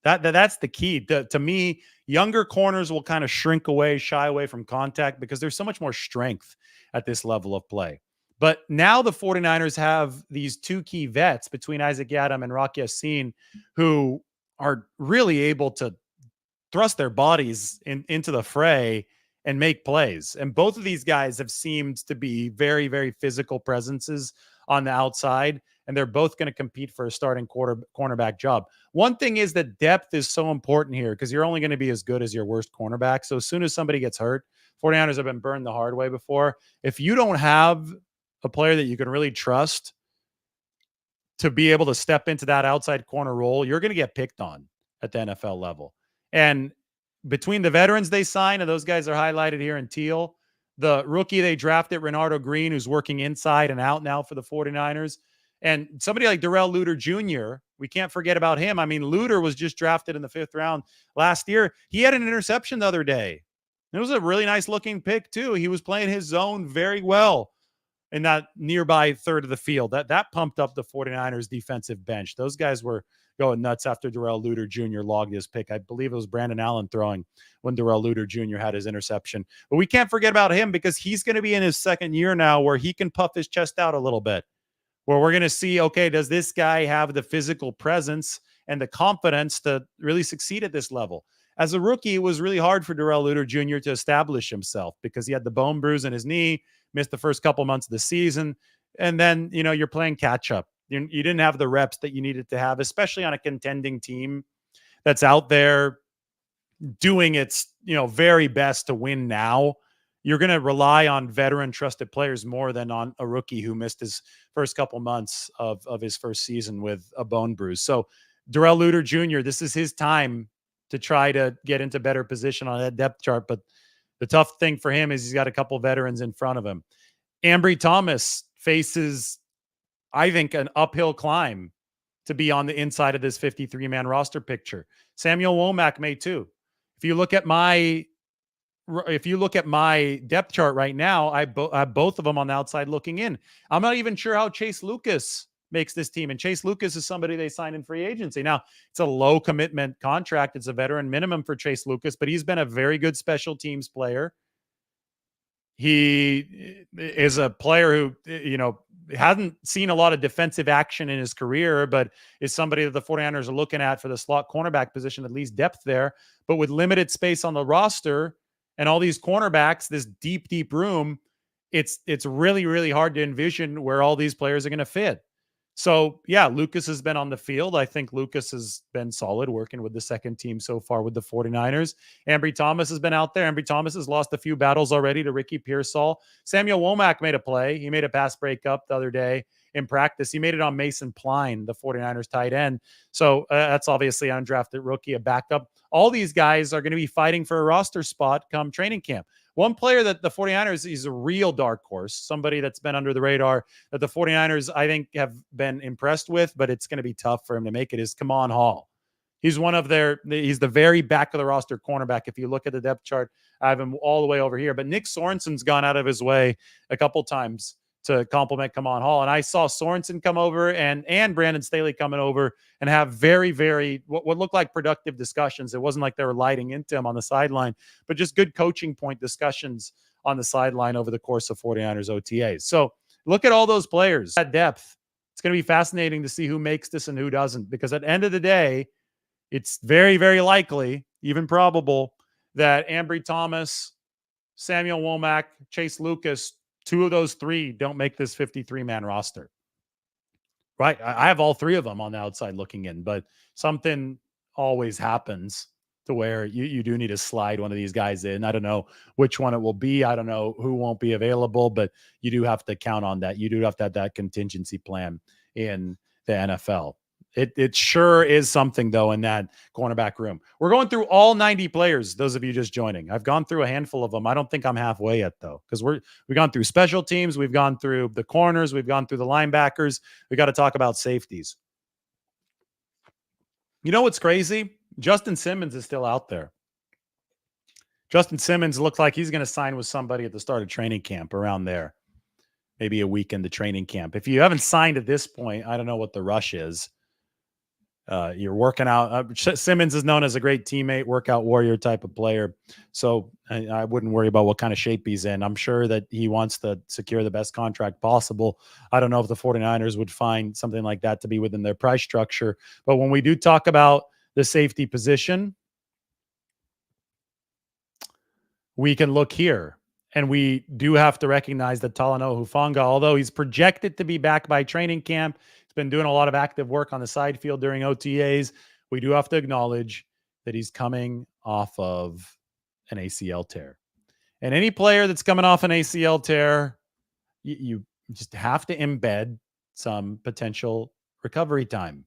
That's the key. To me, younger corners will kind of shrink away, shy away from contact because there's so much more strength at this level of play. But now the 49ers have these two key vets between Isaac Yiadom and Rock Ya-Sin who are really able to thrust their bodies into the fray and make plays. And both of these guys have seemed to be very, very physical presences on the outside, and they're both going to compete for a starting cornerback job. One thing is that depth is so important here because you're only going to be as good as your worst cornerback. So as soon as somebody gets hurt, 49ers have been burned the hard way before. If you don't have a player that you can really trust to be able to step into that outside corner role, you're going to get picked on at the NFL level. And between the veterans they signed, and those guys are highlighted here in teal, the rookie they drafted, Renardo Green, who's working inside and out now for the 49ers, and somebody like Darrell Luter Jr., we can't forget about him. I mean, Luter was just drafted in the 5th round last year. He had an interception the other day. It was a really nice looking pick too. He was playing his zone very well in that nearby third of the field. That pumped up the 49ers defensive bench. Those guys were going nuts after Darrell Luter Jr. logged his pick. I believe it was Brandon Allen throwing when Darrell Luter Jr. had his interception. But we can't forget about him because he's going to be in his second year now where he can puff his chest out a little bit, where we're going to see, okay, does this guy have the physical presence and the confidence to really succeed at this level? As a rookie, it was really hard for Darrell Luter Jr. to establish himself because he had the bone bruise in his knee, missed the first couple months of the season, and then, you're playing catch up. You didn't have the reps that you needed to have, especially on a contending team that's out there doing its, very best to win now. You're going to rely on veteran trusted players more than on a rookie who missed his first couple months of his first season with a bone bruise. So Darrell Luter Jr., this is his time to try to get into better position on that depth chart. But the tough thing for him is he's got a couple veterans in front of him. Ambry Thomas faces, I think, an uphill climb to be on the inside of this 53-man roster picture. Samuel Womack may too. If you look at my depth chart right now, I have both of them on the outside looking in. I'm not even sure how Chase Lucas makes this team. And Chase Lucas is somebody they signed in free agency. Now, it's a low commitment contract. It's a veteran minimum for Chase Lucas, but he's been a very good special teams player. He is a player who, hasn't seen a lot of defensive action in his career, but is somebody that the 49ers are looking at for the slot cornerback position, at least depth there. But with limited space on the roster and all these cornerbacks, this deep, deep room, it's really, really hard to envision where all these players are going to fit. So, yeah, Lucas has been on the field. I think Lucas has been solid working with the second team so far with the 49ers. Ambry Thomas has been out there. Ambry Thomas has lost a few battles already to Ricky Pearsall. Samuel Womack made a play. He made a pass breakup the other day in practice. He made it on Mason Pline, the 49ers tight end. So that's obviously an undrafted rookie, a backup. All these guys are going to be fighting for a roster spot come training camp. One player that the 49ers is a real dark horse, somebody that's been under the radar that the 49ers, I think, have been impressed with, but it's going to be tough for him to make it, is Kamon Hall. He's he's the very back of the roster cornerback. If you look at the depth chart, I have him all the way over here. But Nick Sorensen's gone out of his way a couple times to compliment Kamon Hall. And I saw Sorensen come over and Brandon Staley coming over and have very, very, what looked like productive discussions. It wasn't like they were lighting into him on the sideline, but just good coaching point discussions on the sideline over the course of 49ers OTAs. So look at all those players at depth. It's going to be fascinating to see who makes this and who doesn't, because at the end of the day, it's very, very likely, even probable, that Ambry Thomas, Samuel Womack, Chase Lucas, 2 of those 3 don't make this 53-man roster. Right? I have all 3 of them on the outside looking in, but something always happens to where you do need to slide one of these guys in. I don't know which one it will be. I don't know who won't be available, but you do have to count on that. You do have to have that contingency plan in the NFL. It sure is something, though, in that cornerback room. We're going through all 90 players, those of you just joining. I've gone through a handful of them. I don't think I'm halfway yet, though, because we've gone through special teams. We've gone through the corners. We've gone through the linebackers. We got to talk about safeties. You know what's crazy? Justin Simmons is still out there. Justin Simmons looked like he's going to sign with somebody at the start of training camp around there. Maybe a week into training camp. If you haven't signed at this point, I don't know what the rush is. You're working out. Simmons is known as a great teammate, workout warrior type of player. So I wouldn't worry about what kind of shape he's in. I'm sure that he wants to secure the best contract possible. I don't know if the 49ers would find something like that to be within their price structure. But when we do talk about the safety position, we can look here. And we do have to recognize that Talanoa Hufanga, although he's projected to be back by training camp, he's been doing a lot of active work on the side field during OTAs. We do have to acknowledge that he's coming off of an ACL tear. And any player that's coming off an ACL tear, you just have to embed some potential recovery time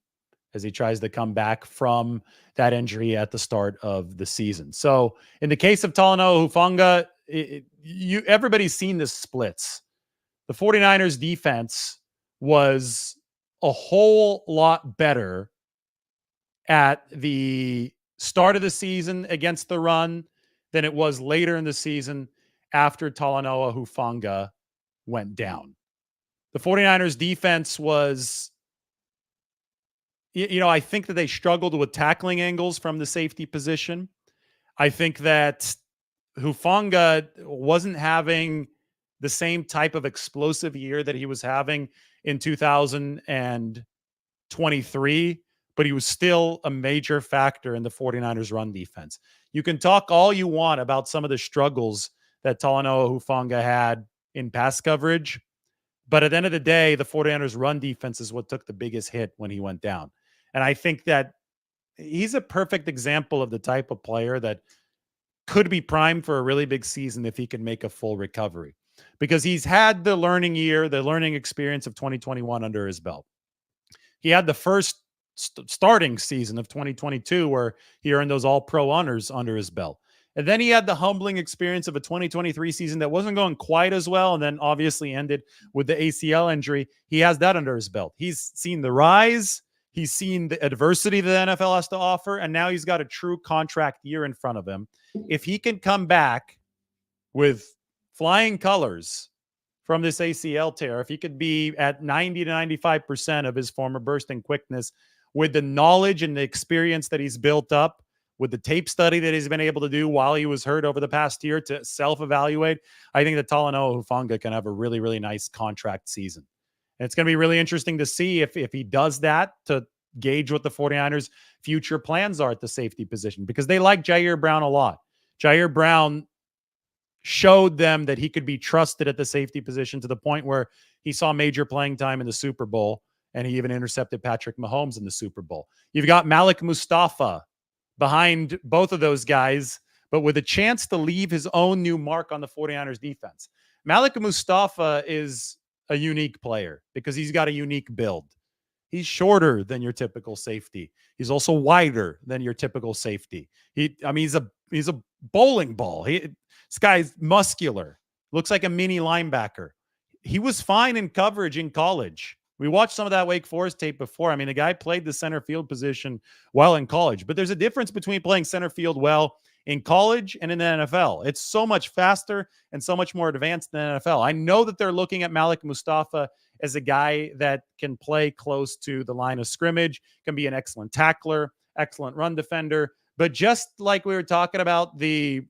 as he tries to come back from that injury at the start of the season. So in the case of Talanoa Hufanga, everybody's seen the splits. The 49ers defense was a whole lot better at the start of the season against the run than it was later in the season after Talanoa Hufanga went down. The 49ers defense was, I think that they struggled with tackling angles from the safety position. I think that Hufanga wasn't having the same type of explosive year that he was having in 2023, but he was still a major factor in the 49ers run defense. You can talk all you want about some of the struggles that Talanoa Hufanga had in pass coverage, but at the end of the day, the 49ers run defense is what took the biggest hit when he went down. And I think that he's a perfect example of the type of player that could be primed for a really big season if he can make a full recovery, because he's had the learning experience of 2021 under his belt. He had the first starting season of 2022 where he earned those all-pro honors under his belt. And then he had the humbling experience of a 2023 season that wasn't going quite as well, and then obviously ended with the ACL injury. He has that under his belt. He's seen the rise. He's seen the adversity that the NFL has to offer, and now he's got a true contract year in front of him. If he can come back with flying colors from this ACL tear, if he could be at 90 to 95% of his former bursting quickness with the knowledge and the experience that he's built up, with the tape study that he's been able to do while he was hurt over the past year to self-evaluate, I think that Talanoa Hufanga can have a really, really nice contract season. And it's going to be really interesting to see if he does that, to gauge what the 49ers' future plans are at the safety position, because they like Jair Brown a lot. Jair Brown showed them that he could be trusted at the safety position to the point where he saw major playing time in the Super Bowl and he even intercepted Patrick Mahomes in the Super Bowl. You've got Malik Mustafa behind both of those guys, but with a chance to leave his own new mark on the 49ers defense. Malik Mustafa is a unique player because he's got a unique build. He's shorter than your typical safety. He's also wider than your typical safety. He's a bowling ball. This guy's muscular. Looks like a mini linebacker. He was fine in coverage in college. We watched some of that Wake Forest tape before. I mean, the guy played the center field position well in college, but there's a difference between playing center field well in college and in the NFL. It's so much faster and so much more advanced than the NFL. I know that they're looking at Malik Mustafa as a guy that can play close to the line of scrimmage, can be an excellent tackler, excellent run defender. But just like we were talking about the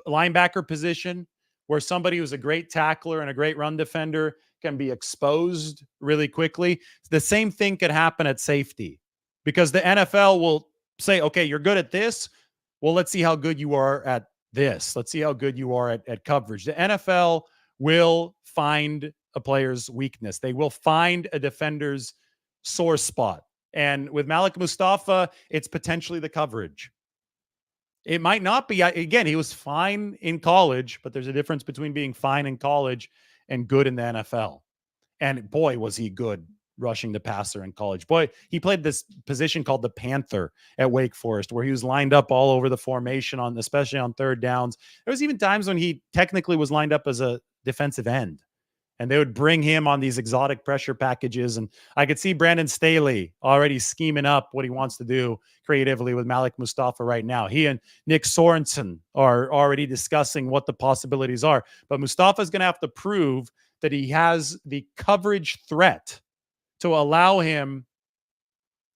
linebacker position, where somebody who's a great tackler and a great run defender can be exposed really quickly, the same thing could happen at safety, because the NFL will say, okay, you're good at this. Well, let's see how good you are at this. Let's see how good you are at coverage. The NFL will find a player's weakness. They will find a defender's sore spot. And with Malik Mustafa, it's potentially the coverage. It might not be. Again, he was fine in college, but there's a difference between being fine in college and good in the NFL. And boy, was he good rushing the passer in college. Boy, he played this position called the Panther at Wake Forest, where he was lined up all over the formation, especially on third downs. There was even times when he technically was lined up as a defensive end, and they would bring him on these exotic pressure packages. And I could see Brandon Staley already scheming up what he wants to do creatively with Malik Mustafa right now. He and Nick Sorensen are already discussing what the possibilities are. But Mustafa is going to have to prove that he has the coverage threat to allow him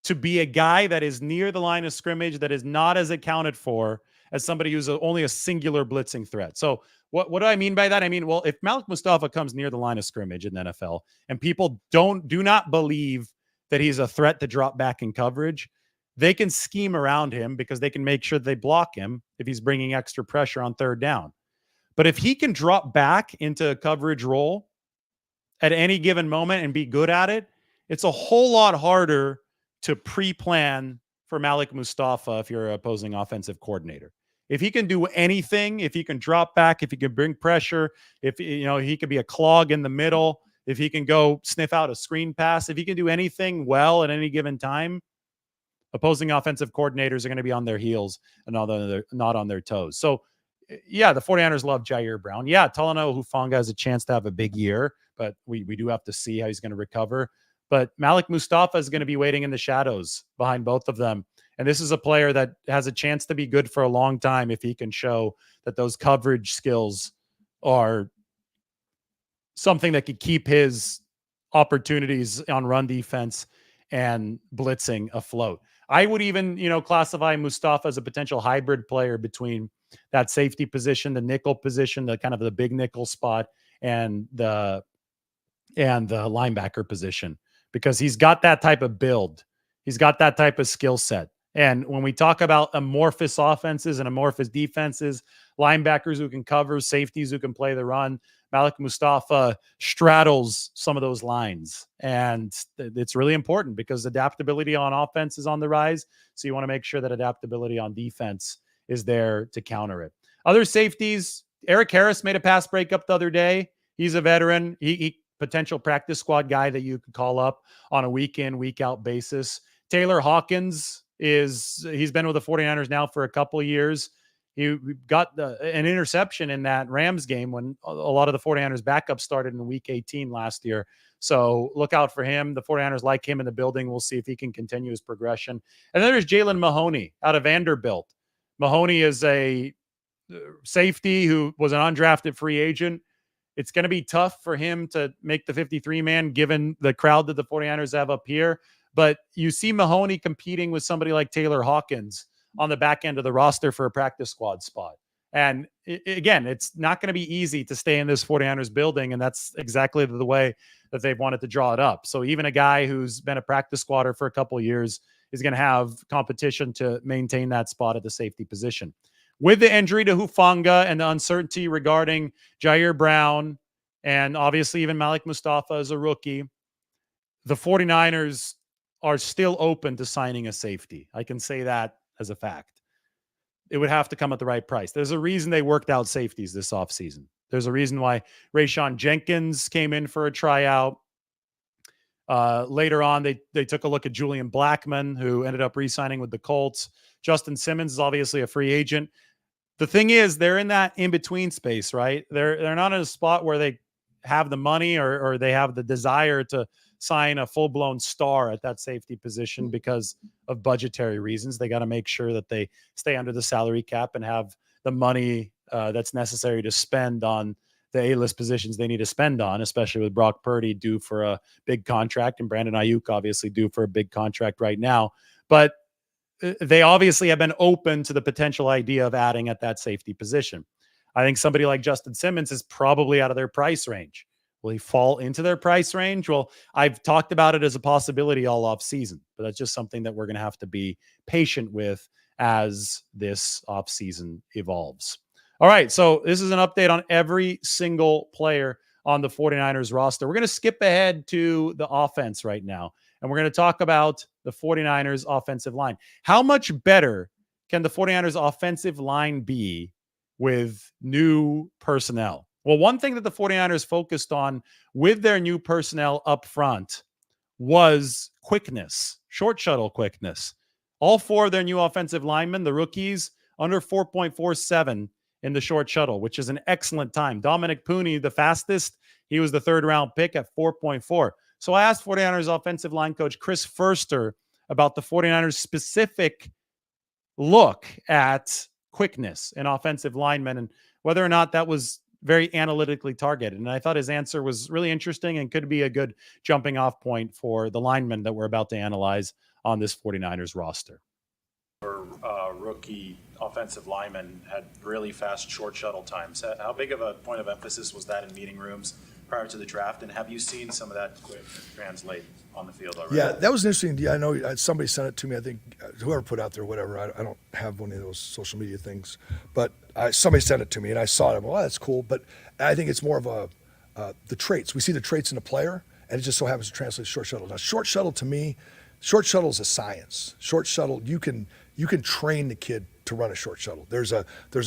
to be a guy that is near the line of scrimmage, that is not as accounted for as somebody who's only a singular blitzing threat. So what do I mean by that? I mean, well, if Malik Mustafa comes near the line of scrimmage in the NFL and people do not believe that he's a threat to drop back in coverage, they can scheme around him because they can make sure they block him if he's bringing extra pressure on third down. But if he can drop back into a coverage role at any given moment and be good at it, it's a whole lot harder to pre-plan for Malik Mustafa if you're an opposing offensive coordinator. If he can do anything, if he can drop back, if he can bring pressure, if he could be a clog in the middle, if he can go sniff out a screen pass, if he can do anything well at any given time, opposing offensive coordinators are going to be on their heels and not on their toes. So, yeah, the 49ers love Jair Brown. Yeah, Talanoa Hufanga has a chance to have a big year, but we do have to see how he's going to recover. But Malik Mustafa is going to be waiting in the shadows behind both of them. And this is a player that has a chance to be good for a long time if he can show that those coverage skills are something that could keep his opportunities on run defense and blitzing afloat. I would even, classify Mustafa as a potential hybrid player between that safety position, the nickel position, the kind of the big nickel spot, and the linebacker position, because he's got that type of build. He's got that type of skill set. And when we talk about amorphous offenses and amorphous defenses, linebackers who can cover, safeties who can play the run, Malik Mustafa straddles some of those lines. And it's really important because adaptability on offense is on the rise. So you want to make sure that adaptability on defense is there to counter it. Other safeties, Eric Harris made a pass breakup the other day. He's a veteran. He potential practice squad guy that you could call up on a week in, week out basis. Taylor Hawkins he's been with the 49ers now for a couple of years. He got an interception in that Rams game when a lot of the 49ers backups started in week 18 last year. So look out for him. The 49ers like him in the building. We'll see if he can continue his progression. And then there's Jalen Mahoney out of Vanderbilt. Mahoney is a safety who was an undrafted free agent. It's going to be tough for him to make the 53-man given the crowd that the 49ers have up here. But you see Mahoney competing with somebody like Taylor Hawkins on the back end of the roster for a practice squad spot. And again, it's not going to be easy to stay in this 49ers building. And that's exactly the way that they've wanted to draw it up. So even a guy who's been a practice squatter for a couple of years is going to have competition to maintain that spot at the safety position. With the injury to Hufanga and the uncertainty regarding Jair Brown and obviously even Malik Mustafa as a rookie, the 49ers are still open to signing a safety. I can say that as a fact. It would have to come at the right price. There's a reason they worked out safeties this offseason. There's a reason why Rayshon Jenkins came in for a tryout. Later on, they took a look at Julian Blackman, who ended up re-signing with the Colts. Justin Simmons is obviously a free agent. The thing is, they're in that in-between space, right? They're not in a spot where they have the money or they have the desire to sign a full-blown star at that safety position because of budgetary reasons. They got to make sure that they stay under the salary cap and have the money that's necessary to spend on the A-list positions they need to spend on, especially with Brock Purdy due for a big contract and Brandon Ayuk obviously due for a big contract right now. But they obviously have been open to the potential idea of adding at that safety position. I think somebody like Justin Simmons is probably out of their price range. Will he fall into their price range? Well, I've talked about it as a possibility all off season, but that's just something that we're going to have to be patient with as this off season evolves. All right, so this is an update on every single player on the 49ers roster. We're going to skip ahead to the offense right now, and we're going to talk about the 49ers offensive line. How much better can the 49ers offensive line be with new personnel? Well, one thing that the 49ers focused on with their new personnel up front was quickness, short shuttle quickness. All four of their new offensive linemen, the rookies, under 4.47 in the short shuttle, which is an excellent time. Dominic Pooney, the fastest, he was the third-round pick at 4.4. So I asked 49ers offensive line coach Chris Furster about the 49ers specific look at quickness in offensive linemen and whether or not that was very analytically targeted. And I thought his answer was really interesting and could be a good jumping off point for the linemen that we're about to analyze on this 49ers roster. Rookie offensive lineman had really fast short shuttle times. How big of a point of emphasis was that in meeting rooms prior to the draft? And have you seen some of that quick translate on the field already? Yeah, that was interesting. Yeah, I know somebody sent it to me. I think whoever put out there, whatever. I don't have one of those social media things, but somebody sent it to me and I saw it. I'm like, well, that's cool. But I think it's more of the traits. We see the traits in a player, and it just so happens to translate to short shuttle. Now, short shuttle to me, short shuttle is a science. Short shuttle, you can train the kid to run a short shuttle. There's a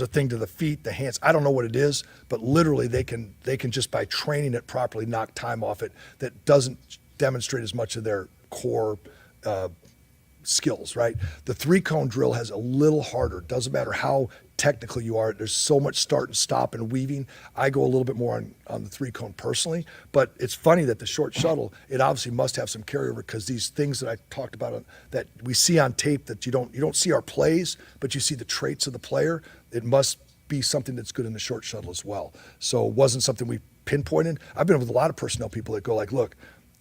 thing to the feet, the hands. I don't know what it is, but literally they can just by training it properly knock time off it that doesn't demonstrate as much of their core skills, right? The 3-cone drill has a little harder. Doesn't matter how technical you are. There's so much start and stop and weaving. I go a little bit more on the 3-cone personally, but it's funny that the short shuttle, it obviously must have some carryover because these things that I talked about that we see on tape that you don't see our plays, but you see the traits of the player. It must be something that's good in the short shuttle as well. So it wasn't something we pinpointed. I've been with a lot of personnel people that go like, look,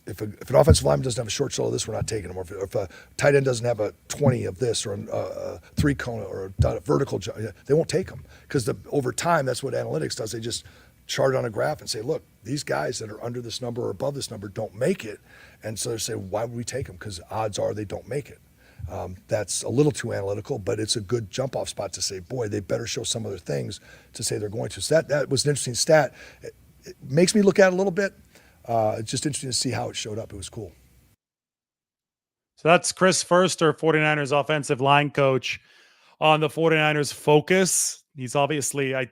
if an offensive lineman doesn't have a short shuttle of this, we're not taking him. Or if a tight end doesn't have a 20 of this or a 3-cone or a vertical, they won't take them because over time, that's what analytics does. They just chart on a graph and say, look, these guys that are under this number or above this number don't make it. And so they say, why would we take them? Because odds are they don't make it. That's a little too analytical, but it's a good jump-off spot to say, boy, they better show some other things to say they're going to. So that was an interesting stat. It makes me look at it a little bit. It's just interesting to see how it showed up. It was cool. So that's Chris Furster, 49ers offensive line coach, on the 49ers focus. He's obviously, I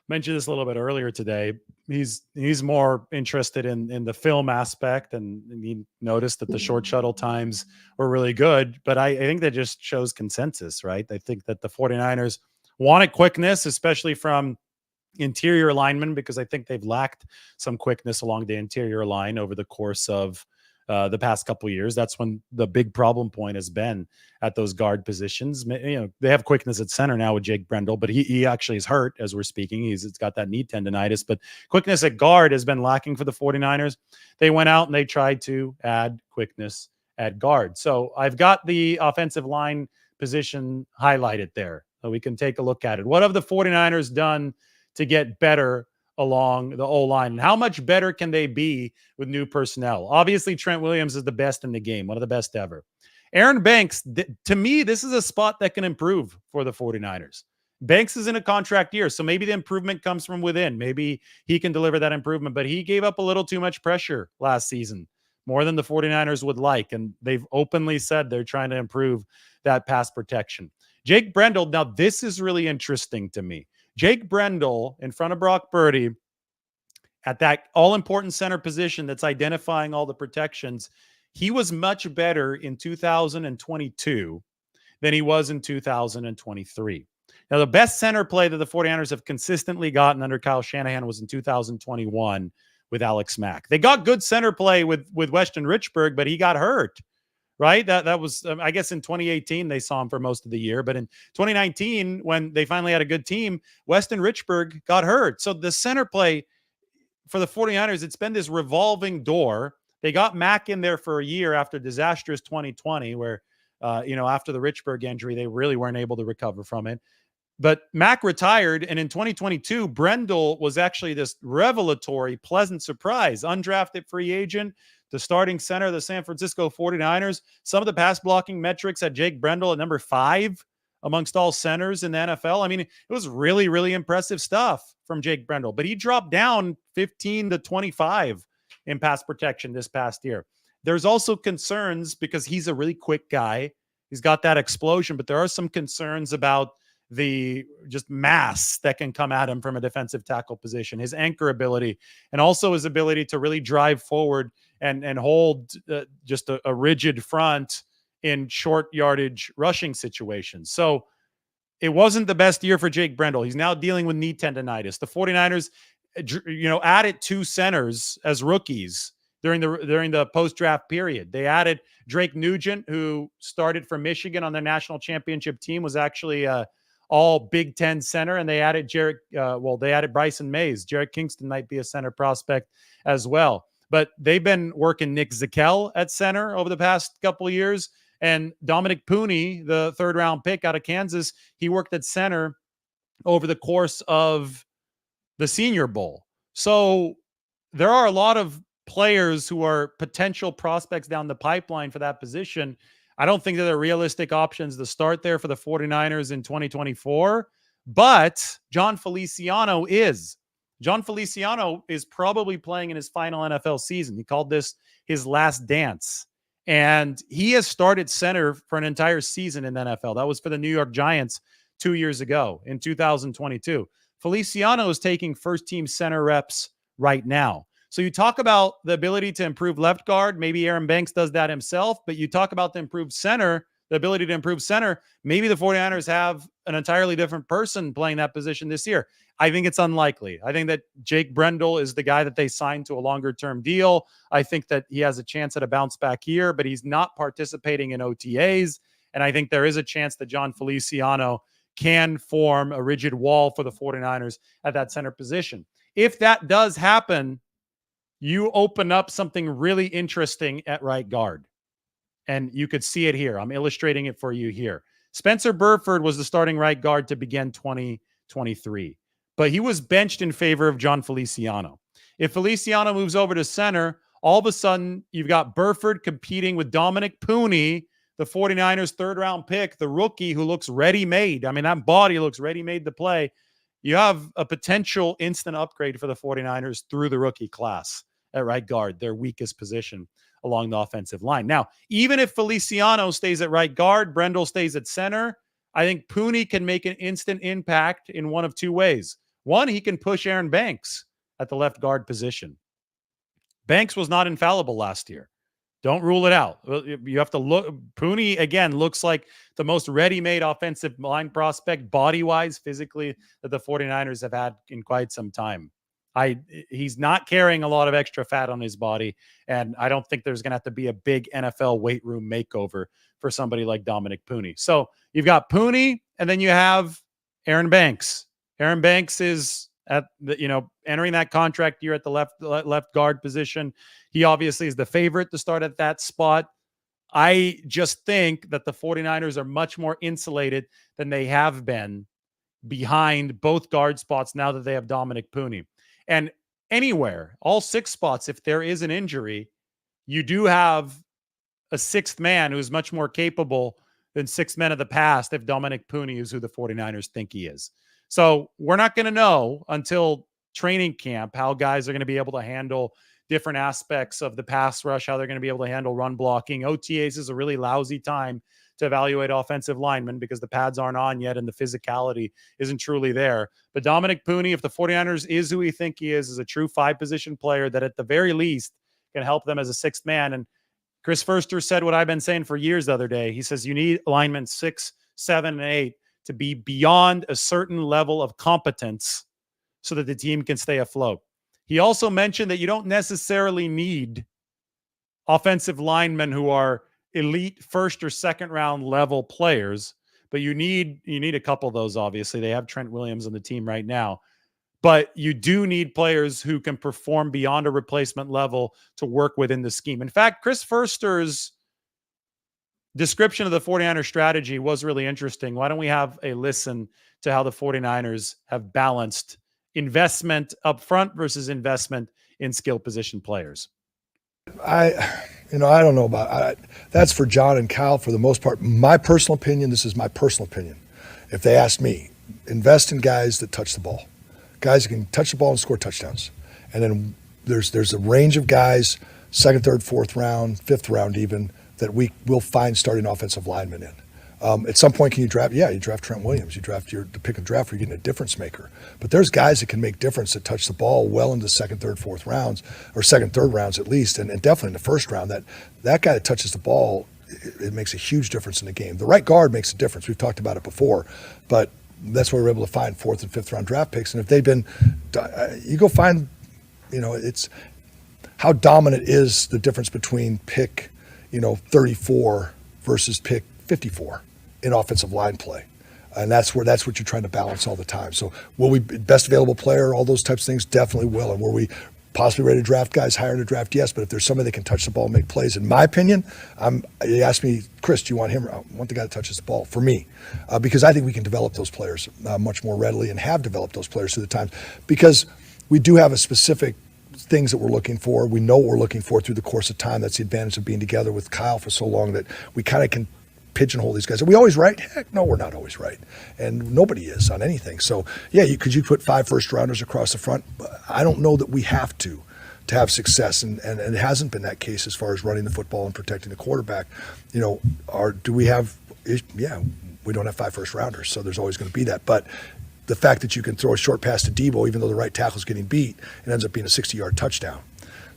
mentioned this a little bit earlier today, he's more interested in the film aspect, and he noticed that the short shuttle times were really good. But I think that just shows consensus, right? I think that the 49ers wanted quickness, especially from interior linemen, because I think they've lacked some quickness along the interior line over the course of the past couple of years. That's when the big problem point has been at those guard positions. You know, they have quickness at center now with Jake Brendel, but he actually is hurt as we're speaking. He's got that knee tendonitis, but quickness at guard has been lacking for the 49ers. They went out and they tried to add quickness at guard. So I've got the offensive line position highlighted there, so we can take a look at it. What have the 49ers done to get better along the O-line? And how much better can they be with new personnel? Obviously, Trent Williams is the best in the game, one of the best ever. Aaron Banks, to me, this is a spot that can improve for the 49ers. Banks is in a contract year, so maybe the improvement comes from within. Maybe he can deliver that improvement, but he gave up a little too much pressure last season more than the 49ers would like. And they've openly said they're trying to improve that pass protection. Jake Brendel, now this is really interesting to me. Jake Brendel in front of Brock Purdy at that all-important center position that's identifying all the protections, he was much better in 2022 than he was in 2023. Now, the best center play that the 49ers have consistently gotten under Kyle Shanahan was in 2021 with Alex Mack. They got good center play with Weston Richburg, but he got hurt, right? That was, I guess in 2018, they saw him for most of the year. But in 2019, when they finally had a good team, Weston Richburg got hurt. So the center play for the 49ers, it's been this revolving door. They got Mack in there for a year after disastrous 2020, where, after the Richburg injury, they really weren't able to recover from it. But Mack retired, and in 2022, Brendel was actually this revelatory, pleasant surprise. Undrafted free agent, the starting center of the San Francisco 49ers. Some of the pass blocking metrics had Jake Brendel at number 5 amongst all centers in the NFL. I mean, it was really, really impressive stuff from Jake Brendel, but he dropped down 15 to 25 in pass protection this past year. There's also concerns because he's a really quick guy. He's got that explosion, but there are some concerns about the just mass that can come at him from a defensive tackle position, his anchor ability, and also his ability to really drive forward and hold just a rigid front in short yardage rushing situations. So it wasn't the best year for Jake Brendel. He's now dealing with knee tendonitis. The 49ers, added 2 centers as rookies during the post-draft period. They added Drake Nugent, who started for Michigan on their national championship team, was actually all Big Ten center, and they added they added Bryson Mays. Jarrett Kingston might be a center prospect as well. But they've been working Nick Zakelj at center over the past couple of years. And Dominic Pooney, the 3rd-round pick out of Kansas, he worked at center over the course of the Senior Bowl. So there are a lot of players who are potential prospects down the pipeline for that position. I don't think that they're realistic options to start there for the 49ers in 2024, but John Feliciano is. John Feliciano is probably playing in his final NFL season. He called this his last dance. And he has started center for an entire season in the NFL. That was for the New York Giants 2 years ago in 2022. Feliciano is taking first-team center reps right now. So you talk about the ability to improve left guard. Maybe Aaron Banks does that himself, but you talk about the improved center, the ability to improve center. Maybe the 49ers have an entirely different person playing that position this year. I think it's unlikely. I think that Jake Brendel is the guy that they signed to a longer-term deal. I think that he has a chance at a bounce back year, but he's not participating in OTAs. And I think there is a chance that John Feliciano can form a rigid wall for the 49ers at that center position. If that does happen, you open up something really interesting at right guard. And you could see it here. I'm illustrating it for you here. Spencer Burford was the starting right guard to begin 2023, but he was benched in favor of John Feliciano. If Feliciano moves over to center, all of a sudden you've got Burford competing with Dominic Pooney, the 49ers 3rd-round pick, the rookie who looks ready-made. I mean, that body looks ready-made to play. You have a potential instant upgrade for the 49ers through the rookie class at right guard, their weakest position along the offensive line. Now, even if Feliciano stays at right guard, Brendel stays at center, I think Pooney can make an instant impact in one of 2 ways. One, he can push Aaron Banks at the left guard position. Banks was not infallible last year. Don't rule it out. You have to look. Pooney, again, looks like the most ready-made offensive line prospect, body-wise, physically, that the 49ers have had in quite some time. He's not carrying a lot of extra fat on his body, and I don't think there's going to have to be a big NFL weight room makeover for somebody like Dominic Pooney. So you've got Pooney, and then you have Aaron Banks. Aaron Banks is at the, entering that contract year at the left guard position. He obviously is the favorite to start at that spot. I just think that the 49ers are much more insulated than they have been behind both guard spots now that they have Dominic Pooney. And anywhere, all 6 spots, if there is an injury, you do have a 6th man who's much more capable than 6 men of the past if Dominic Pooney is who the 49ers think he is. So we're not going to know until training camp how guys are going to be able to handle different aspects of the pass rush, how they're going to be able to handle run blocking. OTAs is a really lousy time to evaluate offensive linemen because the pads aren't on yet and the physicality isn't truly there. But Dominic Pooney, if the 49ers is who we think he is a true 5-position player that at the very least can help them as a sixth man. And Chris Furster said what I've been saying for years the other day. He says you need linemen 6, 7, and 8 to be beyond a certain level of competence so that the team can stay afloat. He also mentioned that you don't necessarily need offensive linemen who are elite first or second round level players, but you need a couple of those. Obviously, they have Trent Williams on the team right now, but you do need players who can perform beyond a replacement level to work within the scheme. In fact, Chris Furster's description of the 49ers strategy was really interesting. Why don't we have a listen to how the 49ers have balanced investment up front versus investment in skill position players? I don't know about that's for John and Kyle for the most part. My personal opinion, this is my personal opinion. If they ask me, invest in guys that touch the ball, guys that can touch the ball and score touchdowns. And then there's a range of guys, second, third, fourth round, fifth round even, that we will find starting offensive linemen in. At some point, can you draft? Yeah, you draft Trent Williams. You draft the pick of draft where you're getting a difference maker. But there's guys that can make difference that touch the ball well into second, third, fourth rounds, or second, third rounds at least, and definitely in the first round. That guy that touches the ball, it makes a huge difference in the game. The right guard makes a difference. We've talked about it before, but that's where we're able to find fourth and fifth round draft picks. And if they've been, you go find, it's how dominant is the difference between pick, 34 versus pick 54 in offensive line play. And that's what you're trying to balance all the time. So will we best available player, all those types of things? Definitely will. And were we possibly ready to draft guys higher in the draft? Yes. But if there's somebody that can touch the ball and make plays, in my opinion, you asked me, Chris, do you want him? I want the guy that touches the ball for me, because I think we can develop those players much more readily and have developed those players through the times, because we do have a specific things that we're looking for. We know what we're looking for through the course of time. That's the advantage of being together with Kyle for so long, that we kind of can pigeonhole these guys. Are we always right? Heck no, we're not always right. And nobody is on anything. So yeah, could you put 5 first rounders across the front? I don't know that we have to have success. And it hasn't been that case as far as running the football and protecting the quarterback. Do we have, yeah, we don't have 5 first rounders. So there's always going to be that. But the fact that you can throw a short pass to Debo, even though the right tackle's getting beat, it ends up being a 60-yard touchdown.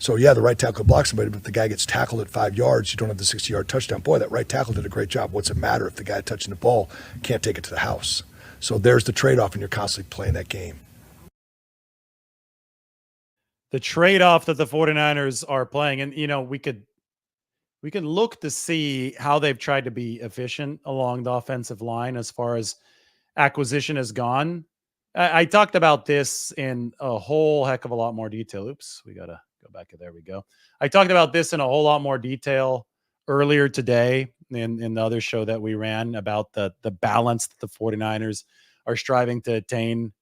So, yeah, the right tackle blocks somebody, but if the guy gets tackled at 5 yards, you don't have the 60-yard touchdown. Boy, that right tackle did a great job. What's it matter if the guy touching the ball can't take it to the house? So there's the trade-off, and you're constantly playing that game. The trade-off that the 49ers are playing, and, we can look to see how they've tried to be efficient along the offensive line as far as acquisition has gone. I talked about this in a whole heck of a lot more detail. Oops, we got to go back. There we go. I talked about this in a whole lot more detail earlier today in the other show that we ran about the balance that the 49ers are striving to attain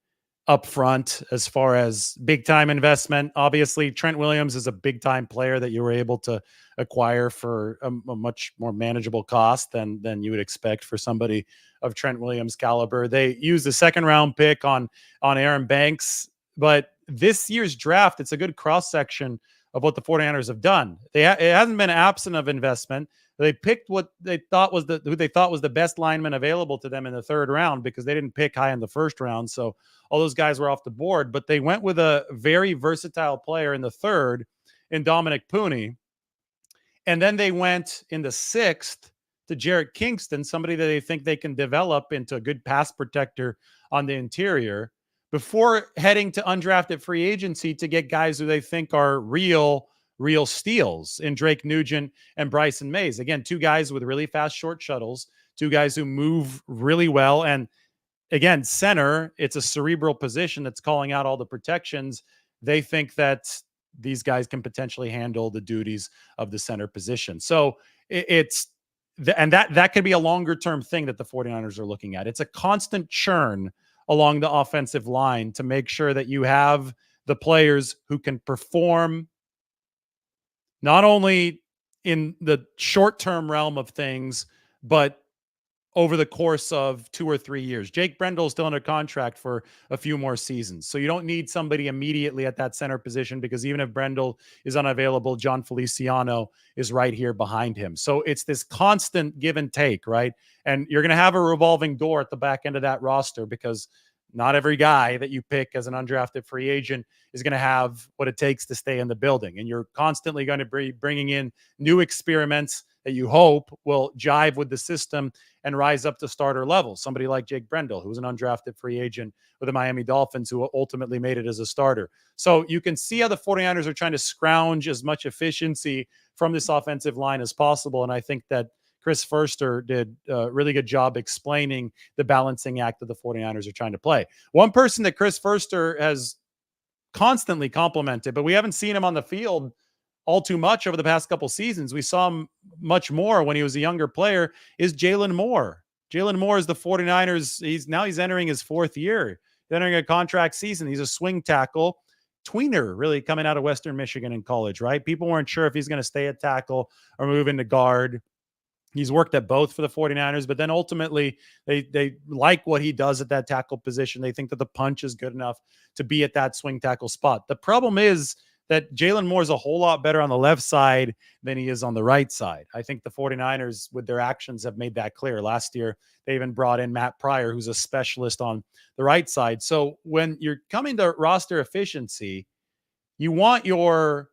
up front as far as big time investment. Obviously, Trent Williams is a big time player that you were able to acquire for a much more manageable cost than you would expect for somebody of Trent Williams caliber. They used a second round pick on Aaron Banks, but this year's draft, it's a good cross section of what the 49ers have done. It hasn't been absent of investment. They picked what they thought was who they thought was the best lineman available to them in the third round, because they didn't pick high in the first round. So all those guys were off the board, but they went with a very versatile player in the third in Dominic Pooney. And then they went in the sixth to Jarrett Kingston, somebody that they think they can develop into a good pass protector on the interior, before heading to undrafted free agency to get guys who they think are real steals in Drake Nugent and Bryson Mays. Again, 2 guys with really fast short shuttles, 2 guys who move really well. And again, center, it's a cerebral position that's calling out all the protections. They think that these guys can potentially handle the duties of the center position. So that could be a longer term thing that the 49ers are looking at. It's a constant churn along the offensive line to make sure that you have the players who can perform not only in the short-term realm of things, but over the course of 2 or 3 years. Jake Brendel is still under contract for a few more seasons. So you don't need somebody immediately at that center position, because even if Brendel is unavailable, John Feliciano is right here behind him. So it's this constant give and take, right? And you're going to have a revolving door at the back end of that roster, because not every guy that you pick as an undrafted free agent is going to have what it takes to stay in the building. And you're constantly going to be bringing in new experiments that you hope will jive with the system and rise up to starter level. Somebody like Jake Brendel, who was an undrafted free agent with the Miami Dolphins, who ultimately made it as a starter. So you can see how the 49ers are trying to scrounge as much efficiency from this offensive line as possible. And I think that Chris Furster did a really good job explaining the balancing act that the 49ers are trying to play. One person that Chris Furster has constantly complimented, but we haven't seen him on the field all too much over the past couple seasons. We saw him much more when he was a younger player, is Jalen Moore. Jalen Moore is the 49ers. He's entering his 4th year, entering a contract season. He's a swing tackle. Tweener, really coming out of Western Michigan in college, right? People weren't sure if he's going to stay at tackle or move into guard. He's worked at both for the 49ers, but then ultimately they like what he does at that tackle position. They think that the punch is good enough to be at that swing tackle spot. The problem is that Jalen Moore is a whole lot better on the left side than he is on the right side. I think the 49ers, with their actions, have made that clear. Last year, they even brought in Matt Pryor, who's a specialist on the right side. So when you're coming to roster efficiency, you want your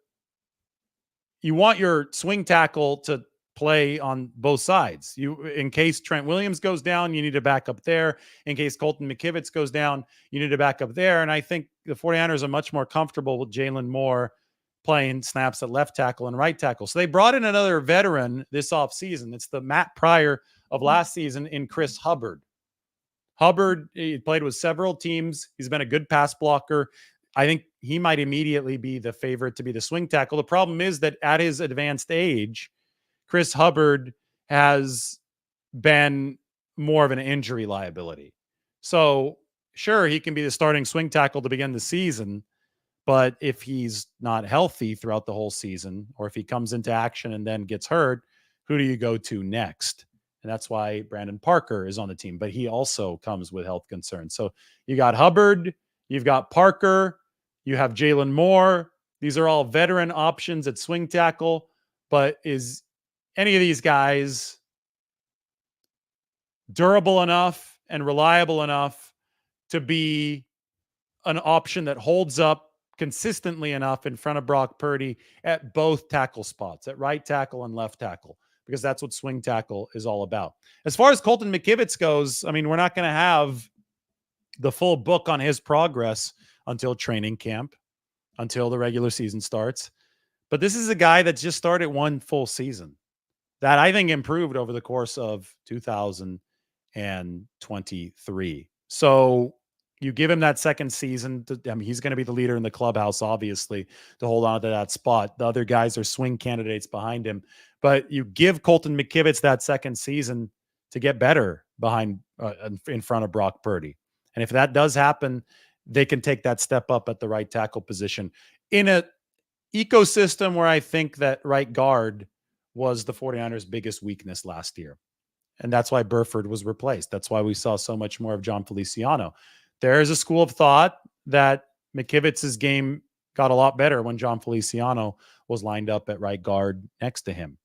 swing tackle to play on both sides. In case Trent Williams goes down, you need to back up there. In case Colton McKivitz goes down, you need to back up there. And I think the 49ers are much more comfortable with Jalen Moore playing snaps at left tackle and right tackle. So they brought in another veteran this offseason. It's the Matt Pryor of last season in Chris Hubbard. Hubbard, he played with several teams. He's been a good pass blocker. I think he might immediately be the favorite to be the swing tackle. The problem is that at his advanced age, Chris Hubbard has been more of an injury liability. So sure, he can be the starting swing tackle to begin the season, but if he's not healthy throughout the whole season, or if he comes into action and then gets hurt, who do you go to next? And that's why Brandon Parker is on the team, but he also comes with health concerns. So you got Hubbard, you've got Parker, you have Jalen Moore. These are all veteran options at swing tackle, but is any of these guys durable enough and reliable enough to be an option that holds up consistently enough in front of Brock Purdy at both tackle spots, at right tackle and left tackle? Because that's what swing tackle is all about. As far as Colton McKivitz goes, I mean, we're not going to have the full book on his progress until training camp, until the regular season starts. But this is a guy that's just started one full season that I think improved over the course of 2023. So you give him that second season. He's going to be the leader in the clubhouse, obviously, to hold on to that spot. The other guys are swing candidates behind him. But you give Colton McKivitz that second season to get better behind in front of Brock Purdy. And if that does happen, they can take that step up at the right tackle position in a ecosystem where I think that right guard was the 49ers' biggest weakness last year. And that's why Burford was replaced. That's why we saw so much more of John Feliciano. There is a school of thought that McKivitz's game got a lot better when John Feliciano was lined up at right guard next to him.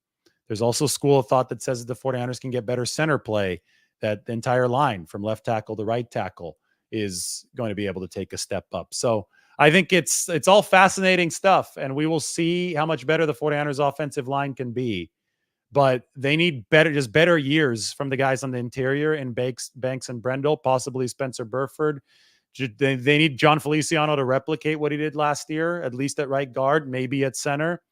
There's also a school of thought that says that the 49ers can get better center play, that the entire line from left tackle to right tackle is going to be able to take a step up. So I think it's all fascinating stuff, and we will see how much better the 49ers offensive line can be. But they need better years from the guys on the interior in Banks and Brendel, possibly Spencer Burford. They need John Feliciano to replicate what he did last year, at least at right guard, maybe at center.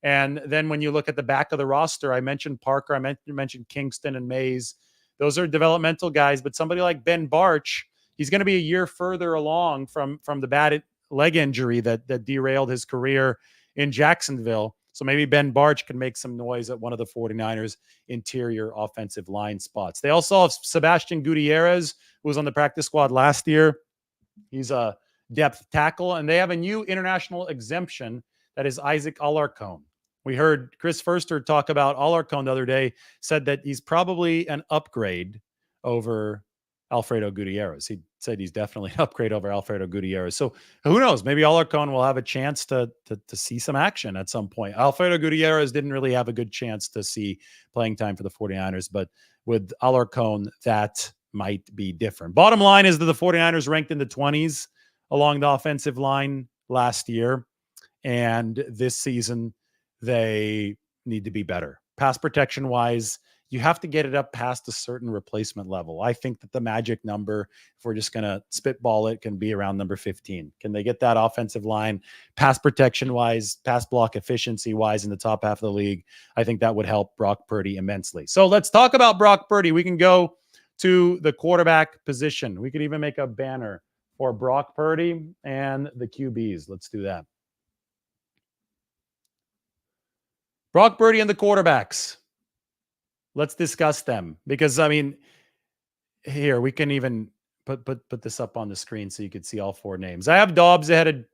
And then when you look at the back of the roster, I mentioned Parker, I mentioned Kingston and Mays. Those are developmental guys, but somebody like Ben Barch, he's going to be a year further along from the bad leg injury that derailed his career in Jacksonville. So maybe Ben Barch can make some noise at one of the 49ers interior offensive line spots. They also have Sebastian Gutierrez, who was on the practice squad last year. He's a depth tackle, and they have a new international exemption that is Isaac Alarcon. We heard Chris Furster talk about Alarcon the other day, said that he's probably an upgrade over Alfredo Gutierrez. He said he's definitely an upgrade over Alfredo Gutierrez. So who knows? Maybe Alarcon will have a chance to see some action at some point. Alfredo Gutierrez didn't really have a good chance to see playing time for the 49ers, but with Alarcon, that might be different. Bottom line is that the 49ers ranked in the 20s along the offensive line last year, and this season they need to be better. Pass protection wise, you have to get it up past a certain replacement level. I think that the magic number, if we're just going to spitball it, can be around number 15. Can they get that offensive line pass protection wise, pass block efficiency wise in the top half of the league? I think that would help Brock Purdy immensely. So let's talk about Brock Purdy. We can go to the quarterback position. We could even make a banner for Brock Purdy and the QBs. Let's do that. Brock Purdy and the quarterbacks. Let's discuss them, because I mean, here we can even put this up on the screen so you could see all four names. I have Dobbs ahead of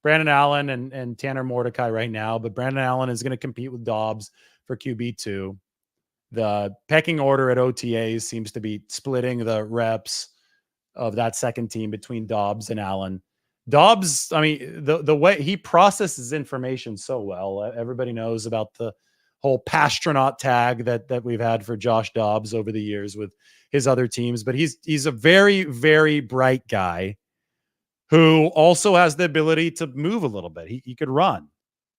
Brandon Allen and Tanner Mordecai right now, but Brandon Allen is going to compete with Dobbs for QB2. The pecking order at OTAs seems to be splitting the reps of that second team between Dobbs and Allen. Dobbs, I mean, the way he processes information so well. Everybody knows about the whole Pastronaut tag that we've had for Josh Dobbs over the years with his other teams, but he's a very, very bright guy who also has the ability to move a little bit. He could run.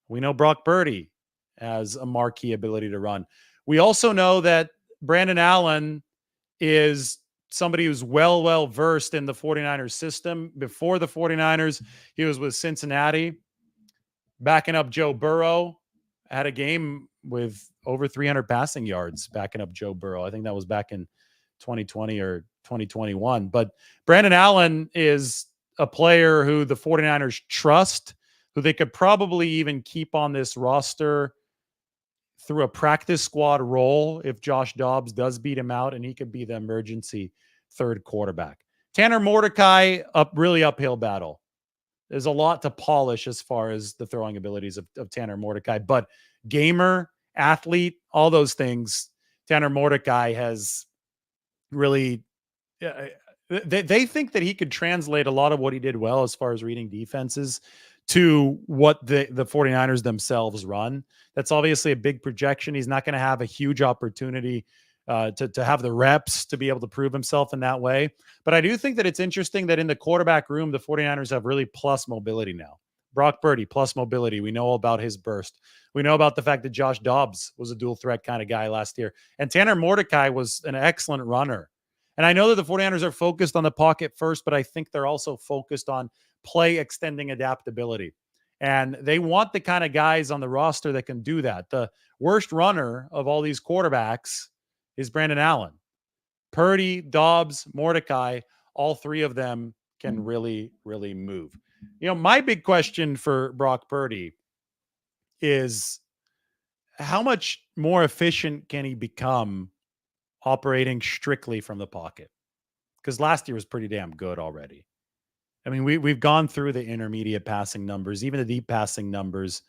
We know Brock Purdy has a marquee ability to run. We also know that Brandon Allen is somebody who's well versed in the 49ers system. Before the 49ers, he was with Cincinnati, backing up Joe Burrow. Had a game with over 300 passing yards backing up Joe Burrow. I think that was back in 2020 or 2021. But Brandon Allen is a player who the 49ers trust, who they could probably even keep on this roster through a practice squad role if Josh Dobbs does beat him out, and he could be the emergency third quarterback. Tanner Mordecai, really uphill battle. There's a lot to polish as far as the throwing abilities of Tanner Mordecai, but gamer, athlete, all those things, Tanner Mordecai has really, they think that he could translate a lot of what he did well as far as reading defenses to what the 49ers themselves run. That's obviously a big projection. He's not going to have a huge opportunity to have the reps to be able to prove himself in that way. But I do think that it's interesting that in the quarterback room, the 49ers have really plus mobility now. Brock Purdy, plus mobility. We know about his burst. We know about the fact that Josh Dobbs was a dual threat kind of guy last year. And Tanner Mordecai was an excellent runner. And I know that the 49ers are focused on the pocket first, but I think they're also focused on play extending adaptability. And they want the kind of guys on the roster that can do that. The worst runner of all these quarterbacks is Brandon Allen. Purdy, Dobbs, Mordecai, all three of them can really, really move. You know, my big question for Brock Purdy is how much more efficient can he become operating strictly from the pocket? Because last year was pretty damn good already. I mean, we've gone through the intermediate passing numbers, even the deep passing numbers.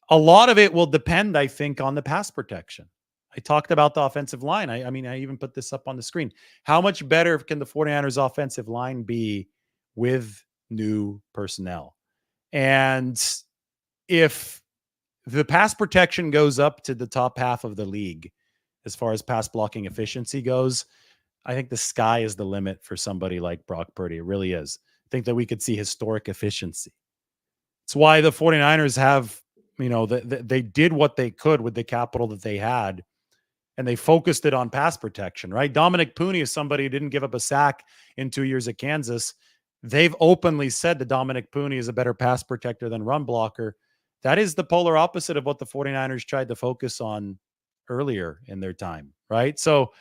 A lot of it will depend, I think, on the pass protection. I talked about the offensive line. I mean, I even put this up on the screen. How much better can the 49ers offensive line be with new personnel? And if the pass protection goes up to the top half of the league, as far as pass blocking efficiency goes, I think the sky is the limit for somebody like Brock Purdy. It really is. I think that we could see historic efficiency. It's why the 49ers have, you know, they did what they could with the capital that they had, and they focused it on pass protection, right? Dominic Pooney is somebody who didn't give up a sack in 2 years at Kansas. They've openly said that Dominic Pooney is a better pass protector than run blocker. That is the polar opposite of what the 49ers tried to focus on earlier in their time, right? So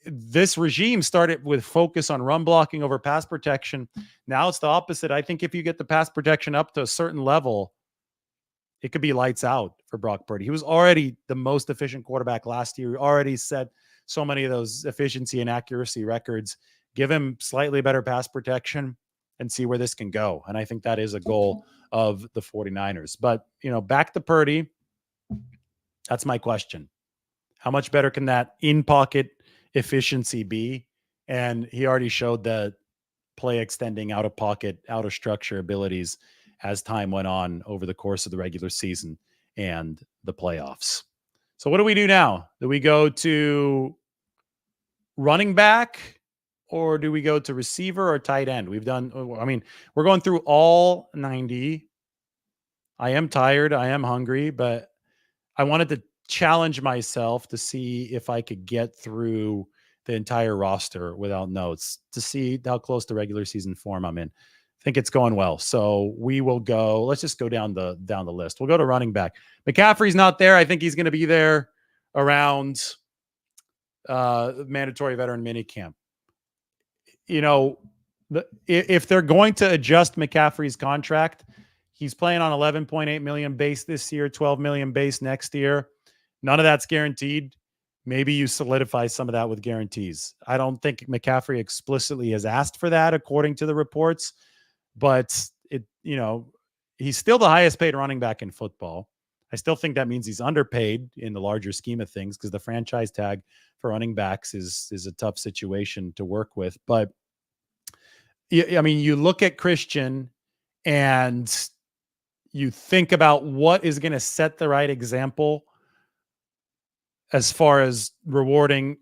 this regime started with focus on run blocking over pass protection. Now it's the opposite. I think if you get the pass protection up to a certain level, it could be lights out for Brock Purdy. He was already the most efficient quarterback last year. He already set so many of those efficiency and accuracy records. Give him slightly better pass protection and see where this can go. And I think that is a goal of the 49ers. But, you know, back to Purdy, that's my question. How much better can that in-pocket efficiency be? And he already showed the play extending, out of pocket, out of structure abilities as time went on over the course of the regular season and the playoffs. So what do we do now? Do we go to running back, or do we go to receiver or tight end? We're going through all 90. I am tired. I am hungry, but I wanted to challenge myself to see if I could get through the entire roster without notes, to see how close to regular season form I'm in. I think it's going well. So we will go, let's just go down the list. We'll go to running back. McCaffrey's not there. I think he's going to be there around mandatory veteran minicamp. If they're going to adjust McCaffrey's contract, he's playing on 11.8 million base this year, 12 million base next year. None of that's guaranteed. Maybe you solidify some of that with guarantees. I don't think McCaffrey explicitly has asked for that, according to the reports, but he's still the highest paid running back in football. I still think that means he's underpaid in the larger scheme of things, because the franchise tag for running backs is a tough situation to work with. But you look at Christian and you think about what is going to set the right example as far as rewarding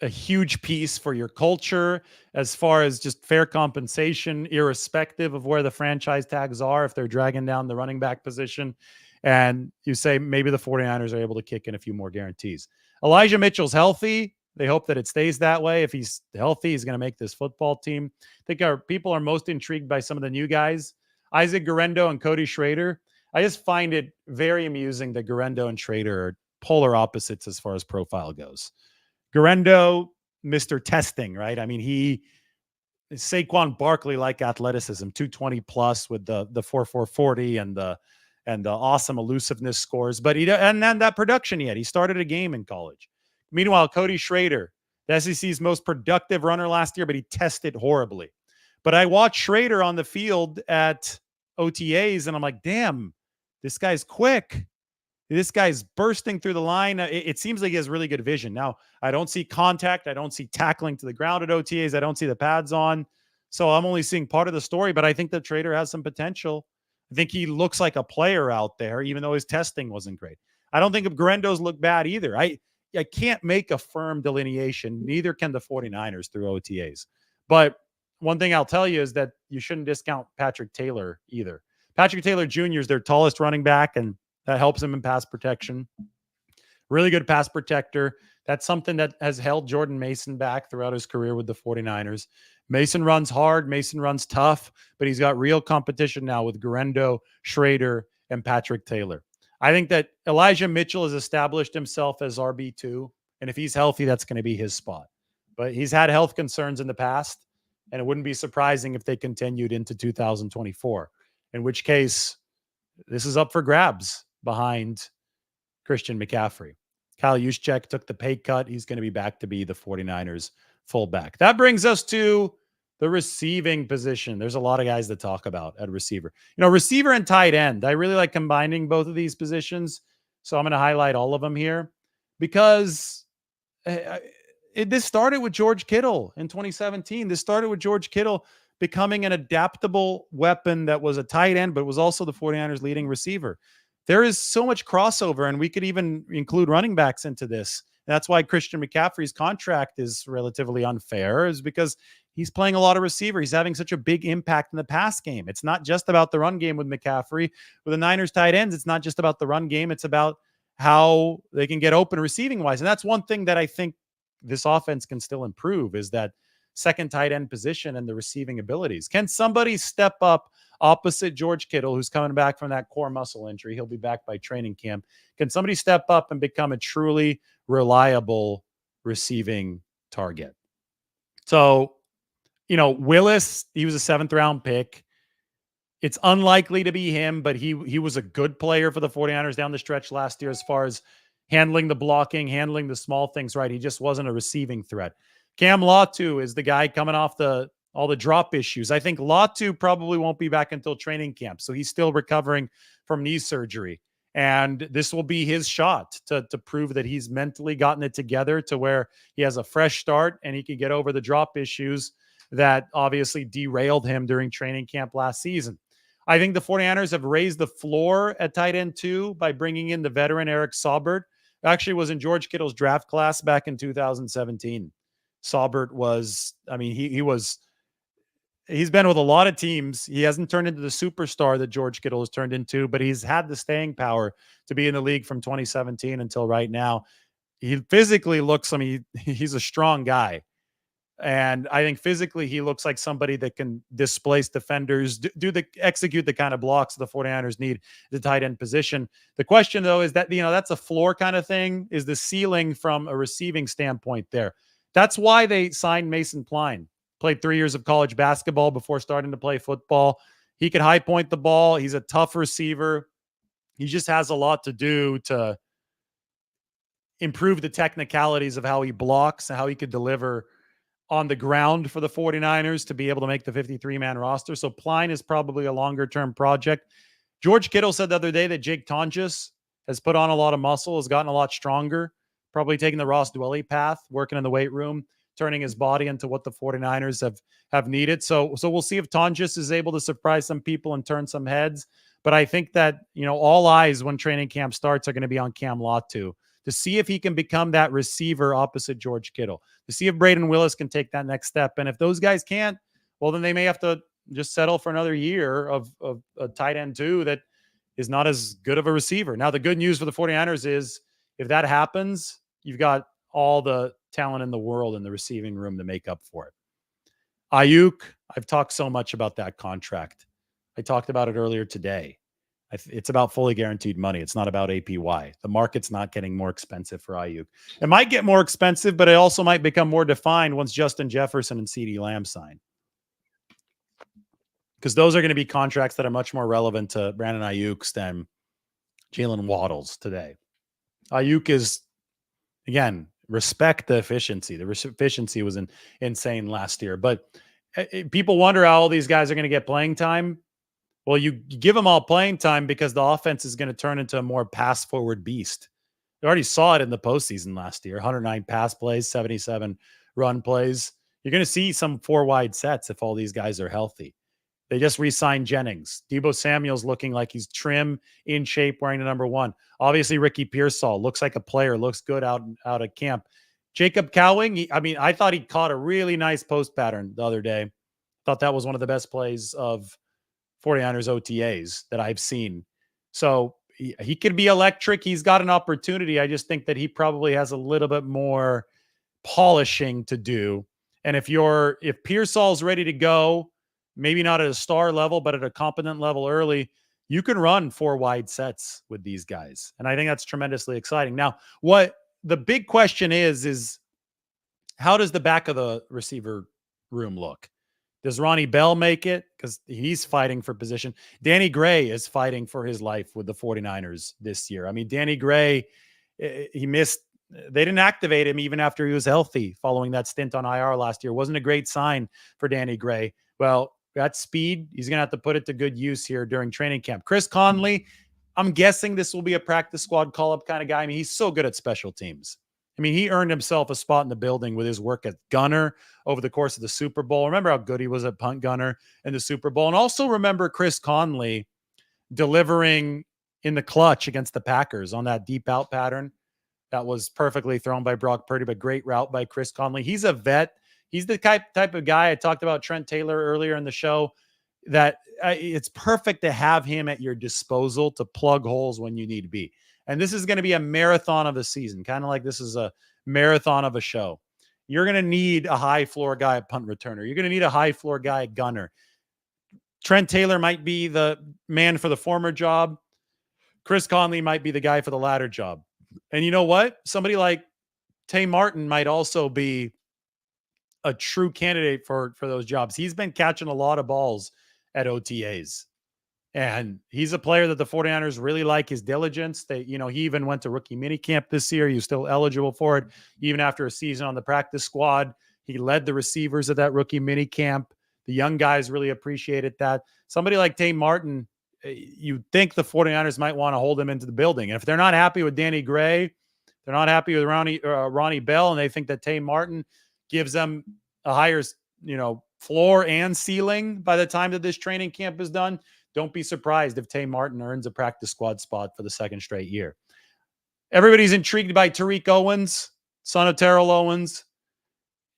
a huge piece for your culture, as far as just fair compensation, irrespective of where the franchise tags are, if they're dragging down the running back position. And you say maybe the 49ers are able to kick in a few more guarantees. Elijah Mitchell's healthy. They hope that it stays that way. If he's healthy, he's going to make this football team. I think our people are most intrigued by some of the new guys, Isaac Guerendo and Cody Schrader. I just find it very amusing that Guerendo and Schrader are polar opposites as far as profile goes. Guerendo, Mr. Testing, right? I mean, he is Saquon Barkley-like athleticism, 220 plus with the 4.4 40 and the awesome elusiveness scores. But and then that production he started a game in college. Meanwhile, Cody Schrader, the SEC's most productive runner last year, but he tested horribly. But I watched Schrader on the field at OTAs, and I'm like, damn, this guy's quick. This guy's bursting through the line. It seems like he has really good vision. Now, I don't see contact. I don't see tackling to the ground at OTAs. I don't see the pads on. So I'm only seeing part of the story, but I think that Schrader has some potential. I think he looks like a player out there, even though his testing wasn't great. I don't think Guerendo's look bad either. I can't make a firm delineation. Neither can the 49ers through OTAs. But one thing I'll tell you is that you shouldn't discount Patrick Taylor either. Patrick Taylor Jr. is their tallest running back, and that helps him in pass protection. Really good pass protector. That's something that has held Jordan Mason back throughout his career with the 49ers. Mason runs hard. Mason runs tough, but he's got real competition now with Guerendo, Schrader, and Patrick Taylor. I think that Elijah Mitchell has established himself as RB2, and if he's healthy, that's going to be his spot. But he's had health concerns in the past, and it wouldn't be surprising if they continued into 2024, in which case this is up for grabs behind Christian McCaffrey. Kyle Juszczyk took the pay cut. He's going to be back to be the 49ers fullback. That brings us to the receiving position. There's a lot of guys to talk about at receiver. Receiver and tight end. I really like combining both of these positions. So I'm going to highlight all of them here because this started with George Kittle in 2017. This started with George Kittle becoming an adaptable weapon that was a tight end, but was also the 49ers leading receiver. There is so much crossover, and we could even include running backs into this. That's why Christian McCaffrey's contract is relatively unfair, is because he's playing a lot of receiver. He's having such a big impact in the pass game. It's not just about the run game with McCaffrey. With the Niners tight ends, it's not just about the run game. It's about how they can get open receiving wise. And that's one thing that I think this offense can still improve, is that second tight end position and the receiving abilities. Can somebody step up opposite George Kittle, who's coming back from that core muscle injury? He'll be back by training camp. Can somebody step up and become a truly reliable receiving target? So, Willis, he was a 7th round pick. It's unlikely to be him, but he was a good player for the 49ers down the stretch last year as far as handling the blocking, handling the small things right. He just wasn't a receiving threat. Cam Latu is the guy coming off all the drop issues. I think Latu probably won't be back until training camp, so he's still recovering from knee surgery. And this will be his shot to prove that he's mentally gotten it together to where he has a fresh start and he can get over the drop issues that obviously derailed him during training camp last season. I think the 49ers have raised the floor at tight end too by bringing in the veteran Eric Saubert. Actually was in George Kittle's draft class back in 2017. Saubert was, I mean, he's been with a lot of teams. He hasn't turned into the superstar that George Kittle has turned into, but he's had the staying power to be in the league from 2017 until right now. He physically looks, I mean, he's a strong guy. And I think physically he looks like somebody that can displace defenders, execute the kind of blocks the 49ers need the tight end position. The question though is that, that's a floor kind of thing. Is the ceiling from a receiving standpoint there? That's why they signed Mason Pline. Played 3 years of college basketball before starting to play football. He could high point the ball. He's a tough receiver. He just has a lot to do to improve the technicalities of how he blocks and how he could deliver on the ground for the 49ers to be able to make the 53-man roster. So Pline is probably a longer-term project. George Kittle said the other day that Jake Tonjes has put on a lot of muscle, has gotten a lot stronger, probably taking the Ross Dwelley path, working in the weight room, turning his body into what the 49ers have needed. So we'll see if Tonjes is able to surprise some people and turn some heads. But I think that, all eyes when training camp starts are going to be on Cam Latu to see if he can become that receiver opposite George Kittle, to see if Braden Willis can take that next step. And if those guys can't, well, then they may have to just settle for another year of a tight end too that is not as good of a receiver. Now, the good news for the 49ers is if that happens, you've got all the talent in the world in the receiving room to make up for it. Ayuk, I've talked so much about that contract. I talked about it earlier today. It's about fully guaranteed money. It's not about APY. The market's not getting more expensive for Ayuk. It might get more expensive, but it also might become more defined once Justin Jefferson and CeeDee Lamb sign. Because those are going to be contracts that are much more relevant to Brandon Ayuk than Jalen Waddles today. Ayuk is, again, respect the efficiency. The efficiency was insane last year. But people wonder how all these guys are going to get playing time. Well, you give them all playing time because the offense is going to turn into a more pass-forward beast. You already saw it in the postseason last year. 109 pass plays, 77 run plays. You're going to see some four-wide sets if all these guys are healthy. They just re-signed Jennings. Deebo Samuel's looking like he's trim, in shape, wearing the number 1. Obviously, Ricky Pearsall looks like a player, looks good out of camp. Jacob Cowing, I thought he caught a really nice post pattern the other day. Thought that was one of the best plays of 49ers OTAs that I've seen. So he could be electric. He's got an opportunity. I just think that he probably has a little bit more polishing to do. And if Pearsall's ready to go, maybe not at a star level, but at a competent level early, you can run 4 wide sets with these guys. And I think that's tremendously exciting. Now, what the big question is how does the back of the receiver room look? Does Ronnie Bell make it? Because he's fighting for position. Danny Gray is fighting for his life with the 49ers this year. I mean, Danny Gray, he missed. They didn't activate him even after he was healthy following that stint on IR last year. Wasn't a great sign for Danny Gray. Well, that speed, he's going to have to put it to good use here during training camp. Chris Conley, I'm guessing this will be a practice squad call-up kind of guy. I mean, he's so good at special teams. I mean, he earned himself a spot in the building with his work at gunner over the course of the Super Bowl. Remember how good he was at punt gunner in the Super Bowl. And also remember Chris Conley delivering in the clutch against the Packers on that deep out pattern that was perfectly thrown by Brock Purdy, but great route by Chris Conley. He's a vet. He's the type of guy. I talked about Trent Taylor earlier in the show, that it's perfect to have him at your disposal to plug holes when you need to be. And this is going to be a marathon of a season, kind of like this is a marathon of a show. You're going to need a high floor guy at punt returner. You're going to need a high floor guy at gunner. Trent Taylor might be the man for the former job. Chris Conley might be the guy for the latter job. And you know what? Somebody like Tay Martin might also be a true candidate for those jobs. He's been catching a lot of balls at OTAs. And he's a player that the 49ers really like, his diligence. He even went to rookie minicamp this year. He was still eligible for it. Even after a season on the practice squad, he led the receivers at that rookie minicamp. The young guys really appreciated that. Somebody like Tay Martin, you think the 49ers might want to hold him into the building. And if they're not happy with Danny Gray, they're not happy with Ronnie Bell, and they think that Tay Martin gives them a higher, floor and ceiling by the time that this training camp is done, don't be surprised if Tay Martin earns a practice squad spot for the second straight year. Everybody's intrigued by Tariq Owens, son of Terrell Owens.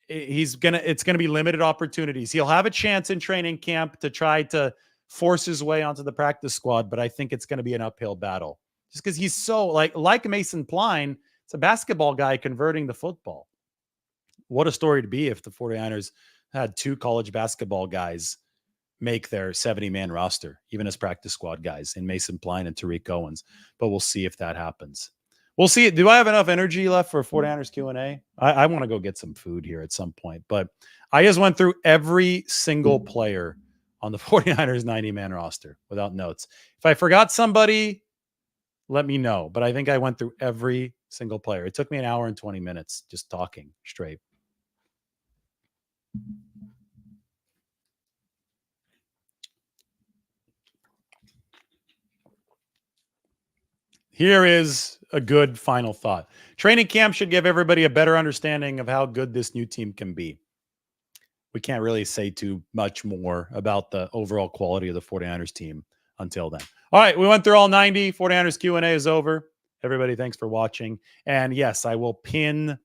It's going to be limited opportunities. He'll have a chance in training camp to try to force his way onto the practice squad, but I think it's going to be an uphill battle just because he's so like Mason Pline. It's a basketball guy converting the football. What a story to be if the 49ers had two college basketball guys make their 70-man roster, even as practice squad guys, in Mason Pline and Tariq Owens. But we'll see if that happens. We'll see. Do I have enough energy left for 49ers Q&A? I want to go get some food here at some point. But I just went through every single player on the 49ers 90-man roster without notes. If I forgot somebody, let me know. But I think I went through every single player. It took me an hour and 20 minutes just talking straight. Here is a good final thought. Training camp should give everybody a better understanding of how good this new team can be. We can't really say too much more about the overall quality of the 49ers team until then. All right, we went through all 90. 49ers Q&A is over. Everybody, thanks for watching. And yes, I will pin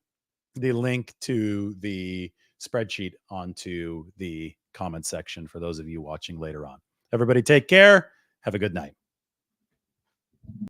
the link to the spreadsheet onto the comment section for those of you watching later on. Everybody take care. Have a good night.